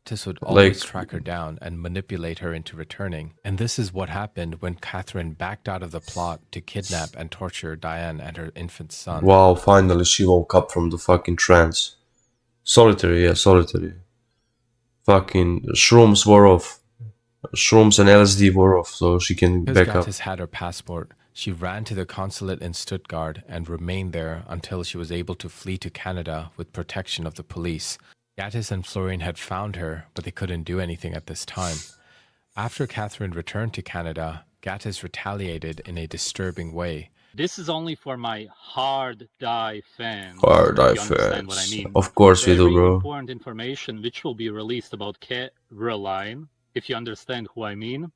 Tis would always track her down and manipulate her into returning. And this is what happened when Catherine backed out of the plot to kidnap and torture Diane and her infant son. Wow, finally she woke up from the fucking trance. Solitary, yeah, solitary. Fucking shrooms wore off. Shrooms and LSD wore off, so she can back up. Gattis had her passport. She ran to the consulate in Stuttgart and remained there until she was able to flee to Canada with protection of the police. Gattis and Florian had found her, but they couldn't do anything at this time. After Catherine returned to Canada, Gattis retaliated in a disturbing way. This is only for my hard die fans. Hard die fans. What I mean. Of course we do, bro. Very important information which will be released about Caroline, if you understand who I mean.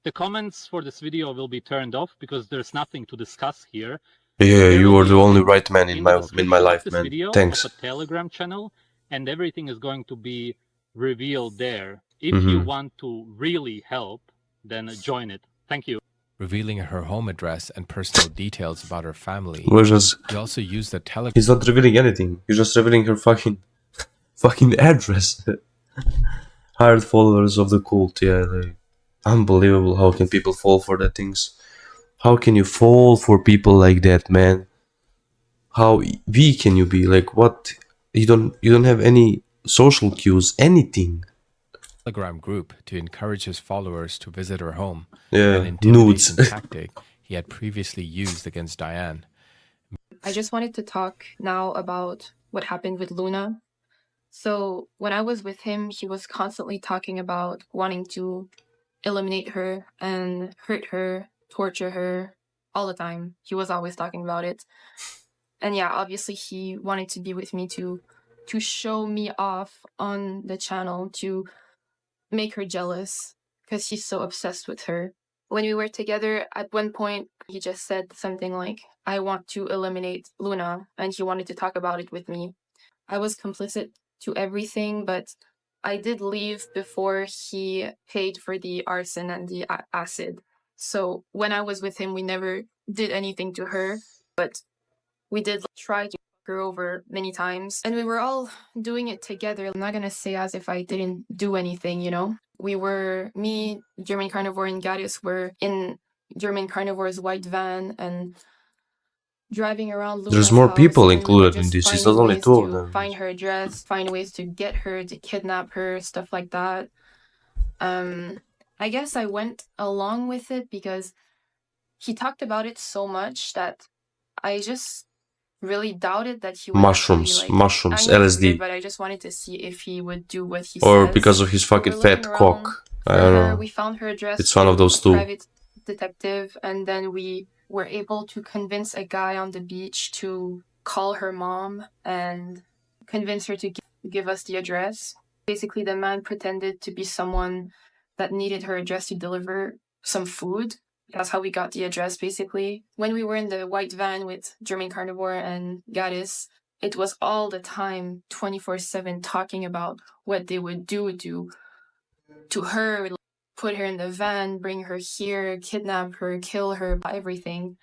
The comments for this video will be turned off because there's nothing to discuss here. Yeah, you are the only right man in my life, man. Thanks. A Telegram channel, and everything is going to be revealed there. If you want to really help, then join it. Thank you. Revealing her home address and personal details about her family. He also used the Telegram. He's not revealing anything. He's just revealing her fucking address. Hired followers of the cult, yeah. Like, unbelievable. How can people fall for that things? How can you fall for people like that, man? How weak can you be? Like, what? You don't have any social cues, anything. Telegram group to encourage his followers to visit her home. Yeah, an intimidation tactic he had previously used against Diane. I just wanted to talk now about what happened with Luna. So when I was with him, he was constantly talking about wanting to eliminate her and hurt her, torture her all the time. He was always talking about it. And yeah, obviously he wanted to be with me to show me off on the channel, to make her jealous because he's so obsessed with her. When we were together, at one point, he just said something like, I want to eliminate Luna, and he wanted to talk about it with me. I was complicit to everything, but I did leave before he paid for the arson and the acid. So when I was with him, we never did anything to her, but we did try to her over many times, and we were all doing it together. I'm not gonna say as if I didn't do anything, you know. Me, German Carnivore, and Gattis were in German Carnivore's white van and driving around Luna's There's more house, people and included in this. It's not only two of them. Find her address, find ways to get her, to kidnap her, stuff like that. I guess I went along with it because he talked about it so much that I just really doubted that he would mushrooms, LSD. Weird, but I just wanted to see if he would do what he or says. Because of his fucking fat cock. I don't know. We found her address. It's one of those two. Private detective, and then we were able to convince a guy on the beach to call her mom and convince her to give us the address. Basically, the man pretended to be someone that needed her address to deliver some food. that's how we got the address, basically. When we were in the white van with German Carnivore and Gaddis, it was all the time, 24/7, talking about what they would do to her, put her in the van, bring her here, kidnap her, kill her, everything.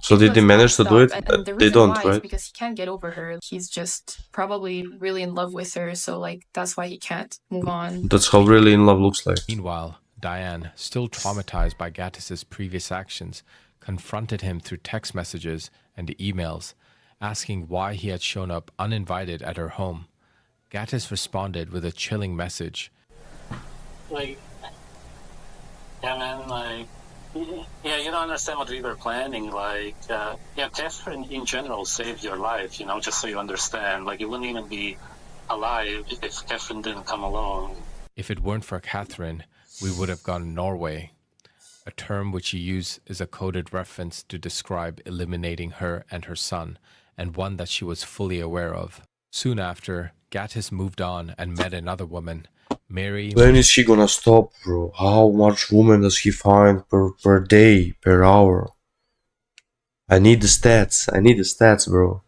So did they manage to do it? And the They reason don't, why is right? because he can't get over her. He's just probably really in love with her, so like that's why he can't move on. That's how really in love looks like. Meanwhile, Diane, still traumatized by Gattis's previous actions, confronted him through text messages and emails, asking why he had shown up uninvited at her home. Gattis responded with a chilling message. Like, yeah, man, like, yeah, you don't understand what we were planning. Like, yeah, Catherine in general saved your life, you know, just so you understand. Like, you wouldn't even be alive if Catherine didn't come along. If it weren't for Catherine, we would have gone Norway. A term which he used is a coded reference to describe eliminating her and her son, and one that she was fully aware of. Soon after, Gattis moved on and met another woman, Mary. When is he gonna stop, bro? How much women does he find per day, per hour? I need the stats. I need the stats, bro.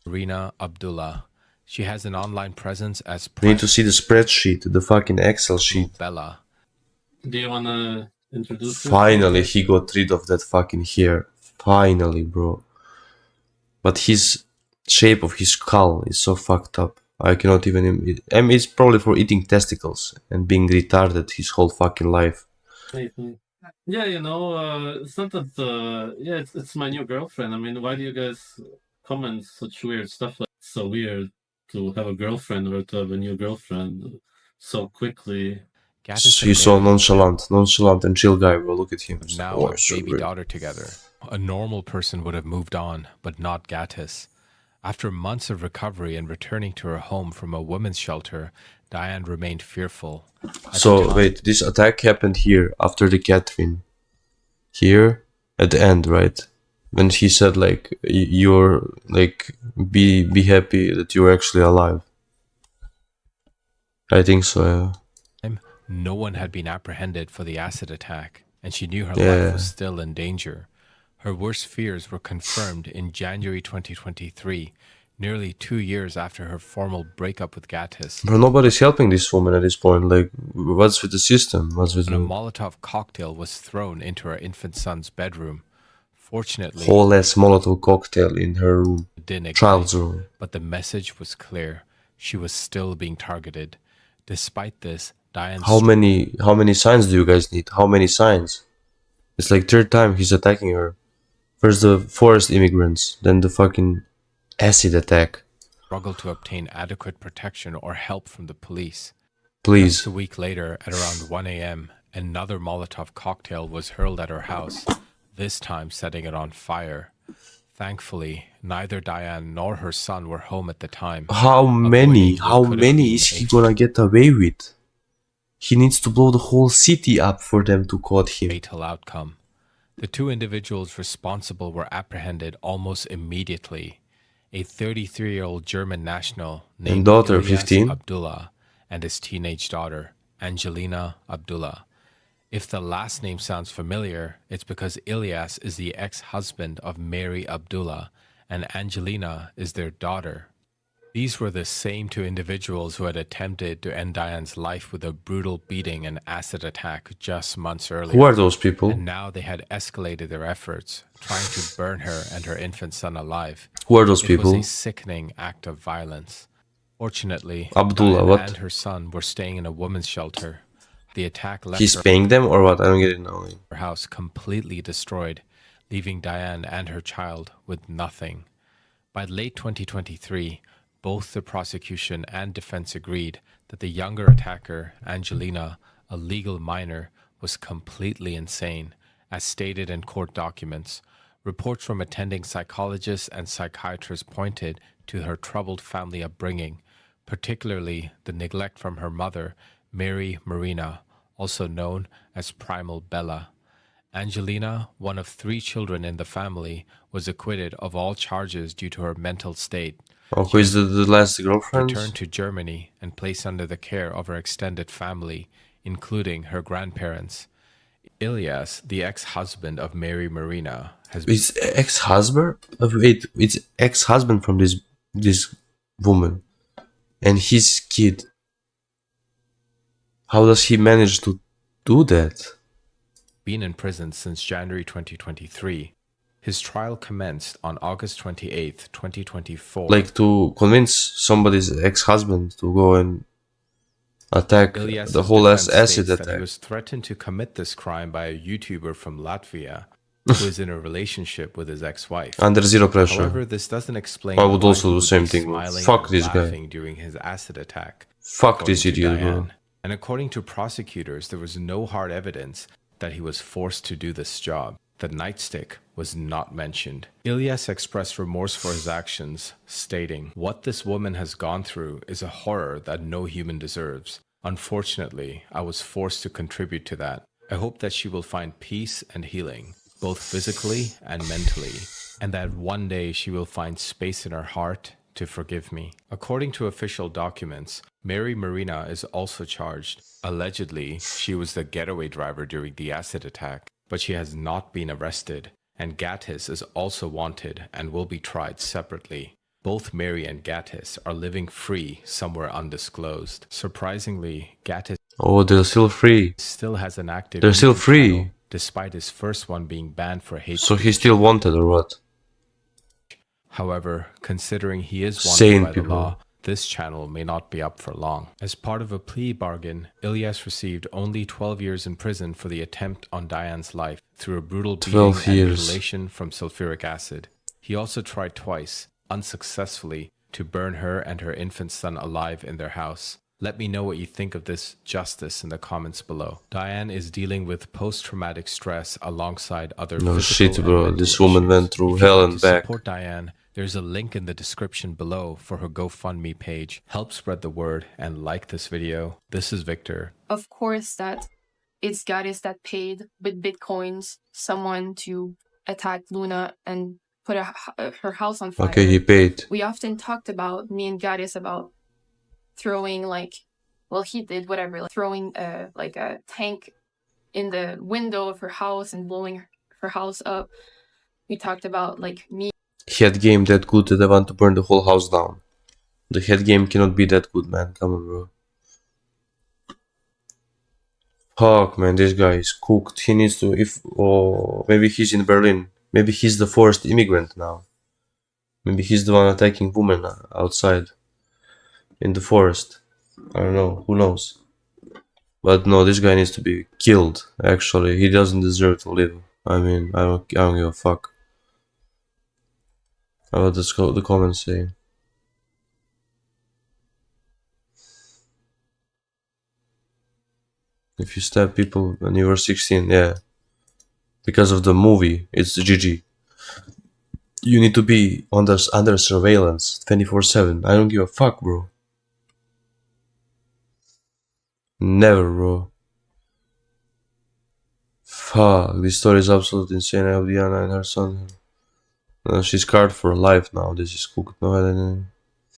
Marina Abdullah. She has an online presence as I need to see the spreadsheet, the fucking Excel sheet. Bella. Do you wanna introduce her? Finally, he got rid of that fucking hair. Finally, bro. But his shape of his skull is so fucked up. I cannot even... I mean, it's probably for eating testicles and being retarded his whole fucking life. Yeah, you know, it's not that, yeah, it's my new girlfriend. I mean, why do you guys comment such weird stuff? Like, it's so weird to have a girlfriend or to have a new girlfriend so quickly. He's so nonchalant and chill guy, bro. Look at him. Now a baby daughter together. A normal person would have moved on, but not Gattis. After months of recovery and returning to her home from a women's shelter, Diane remained fearful. So, wait, this attack happened here, after the Catherine. Here, at the end, right? When he said, like, you're, like, be happy that you're actually alive. I think so, yeah. No one had been apprehended for the acid attack, and she knew her life was still in danger. Her worst fears were confirmed in January 2023, nearly 2 years after her formal breakup with Gattis. But nobody's helping this woman at this point. Like, what's with the system? What's with a Molotov cocktail was thrown into her infant son's bedroom. Fortunately, whole ass Molotov cocktail in her room, child's room. But the message was clear: she was still being targeted. Despite this, Diane. How many signs do you guys need? How many signs? It's like third time he's attacking her. First the forest immigrants, then the fucking acid attack. Struggled to obtain adequate protection or help from the police. Please. Just a week later, at around 1 a.m., another Molotov cocktail was hurled at her house, this time setting it on fire. Thankfully, neither Diane nor her son were home at the time. How many is he gonna get away with? He needs to blow the whole city up for them to caught him. Fatal outcome. The two individuals responsible were apprehended almost immediately. A 33-year-old German national named daughter, Ilyas 15, Abdullah, and his teenage daughter, Angelina Abdullah. If the last name sounds familiar, it's because Ilyas is the ex-husband of Mary Abdullah, and Angelina is their daughter. These were the same two individuals who had attempted to end Diane's life with a brutal beating and acid attack just months earlier. Who are those people? And now they had escalated their efforts, trying to burn her and her infant son alive. Who are those people? It was a sickening act of violence. Fortunately, Abdullah, Diane what? and her son were staying in a women's shelter. The attack left He's paying them or what? I don't get it now. Her house completely destroyed, leaving Diane and her child with nothing. By late 2023, both the prosecution and defense agreed that the younger attacker, Angelina, a legal minor, was completely insane, as stated in court documents. Reports from attending psychologists and psychiatrists pointed to her troubled family upbringing, particularly the neglect from her mother, Mary Marina, also known as Primal Bella. Angelina, one of 3 children in the family, was acquitted of all charges due to her mental state. Oh, who is the last girlfriend? Returned to Germany and placed under the care of her extended family, including her grandparents. Ilyas, the ex-husband of Mary Marina, has It's ex-husband? Wait, it's ex-husband from this woman and his kid. How does he manage to do that? been in prison since January 2023. His trial commenced on August 28th, 2024. Like to convince somebody's ex-husband to go and attack Ilyas' the whole defense acid states that attack. he was threatened to commit this crime by a YouTuber from Latvia who is in a relationship with his ex-wife. Under zero pressure. However, this doesn't explain I would why also he do the would same be thing, bro. smiling Fuck and this guy. laughing during his acid attack. Fuck this according to idiot, bro. Diane. And according to prosecutors, there was no hard evidence that he was forced to do this job. The nightstick was not mentioned. Ilyas expressed remorse for his actions, stating, "What this woman has gone through is a horror that no human deserves. Unfortunately, I was forced to contribute to that. I hope that she will find peace and healing, both physically and mentally, and that one day she will find space in her heart to forgive me." According to official documents, Mary Marina is also charged. Allegedly, she was the getaway driver during the acid attack, but she has not been arrested, and Gattis is also wanted and will be tried separately. Both Mary and Gattis are living free somewhere undisclosed. Surprisingly, Gattis Oh, they're still free. still has an active They're still YouTube free. channel, despite his first one being banned for hate So speech. he's still wanted or what? However, considering he is wanted Sane by the people. law, this channel may not be up for long. As part of a plea bargain, Ilyas received only 12 years in prison for the attempt on Diane's life through a brutal 12 beating and years. mutilation from sulfuric acid. He also tried twice, unsuccessfully, to burn her and her infant son alive in their house. Let me know what you think of this justice in the comments below. Diane is dealing with post-traumatic stress alongside other No physical shit, and bro. mental This woman issues. went through If you'd hell like and to back. support Diane, there's a link in the description below for her GoFundMe page. Help spread the word and like this video. This is Victor. Of course, that it's Gattis that paid with bitcoins someone to attack Luna and put her house on fire. Okay, he paid. We often talked about, me and Gattis, about throwing he did whatever, throwing a tank in the window of her house and blowing her house up. We talked about me. Head game that good that I want to burn the whole house down. The head game cannot be that good, man. Come on, bro. Fuck, man, this guy is cooked. He needs to, maybe he's in Berlin. Maybe he's the forced immigrant now. Maybe he's the one attacking women outside in the forest. I don't know, who knows. But no, this guy needs to be killed, actually. He doesn't deserve to live. I mean, I don't give a fuck. What does the comments say? If you stab people when you were 16, yeah. Because of the movie, it's GG. You need to be under surveillance 24/7. I don't give a fuck, bro. Never, bro. Fuck, this story is absolutely insane. I have Diana and her son. She's scarred for life now. This is cooked. No, I didn't.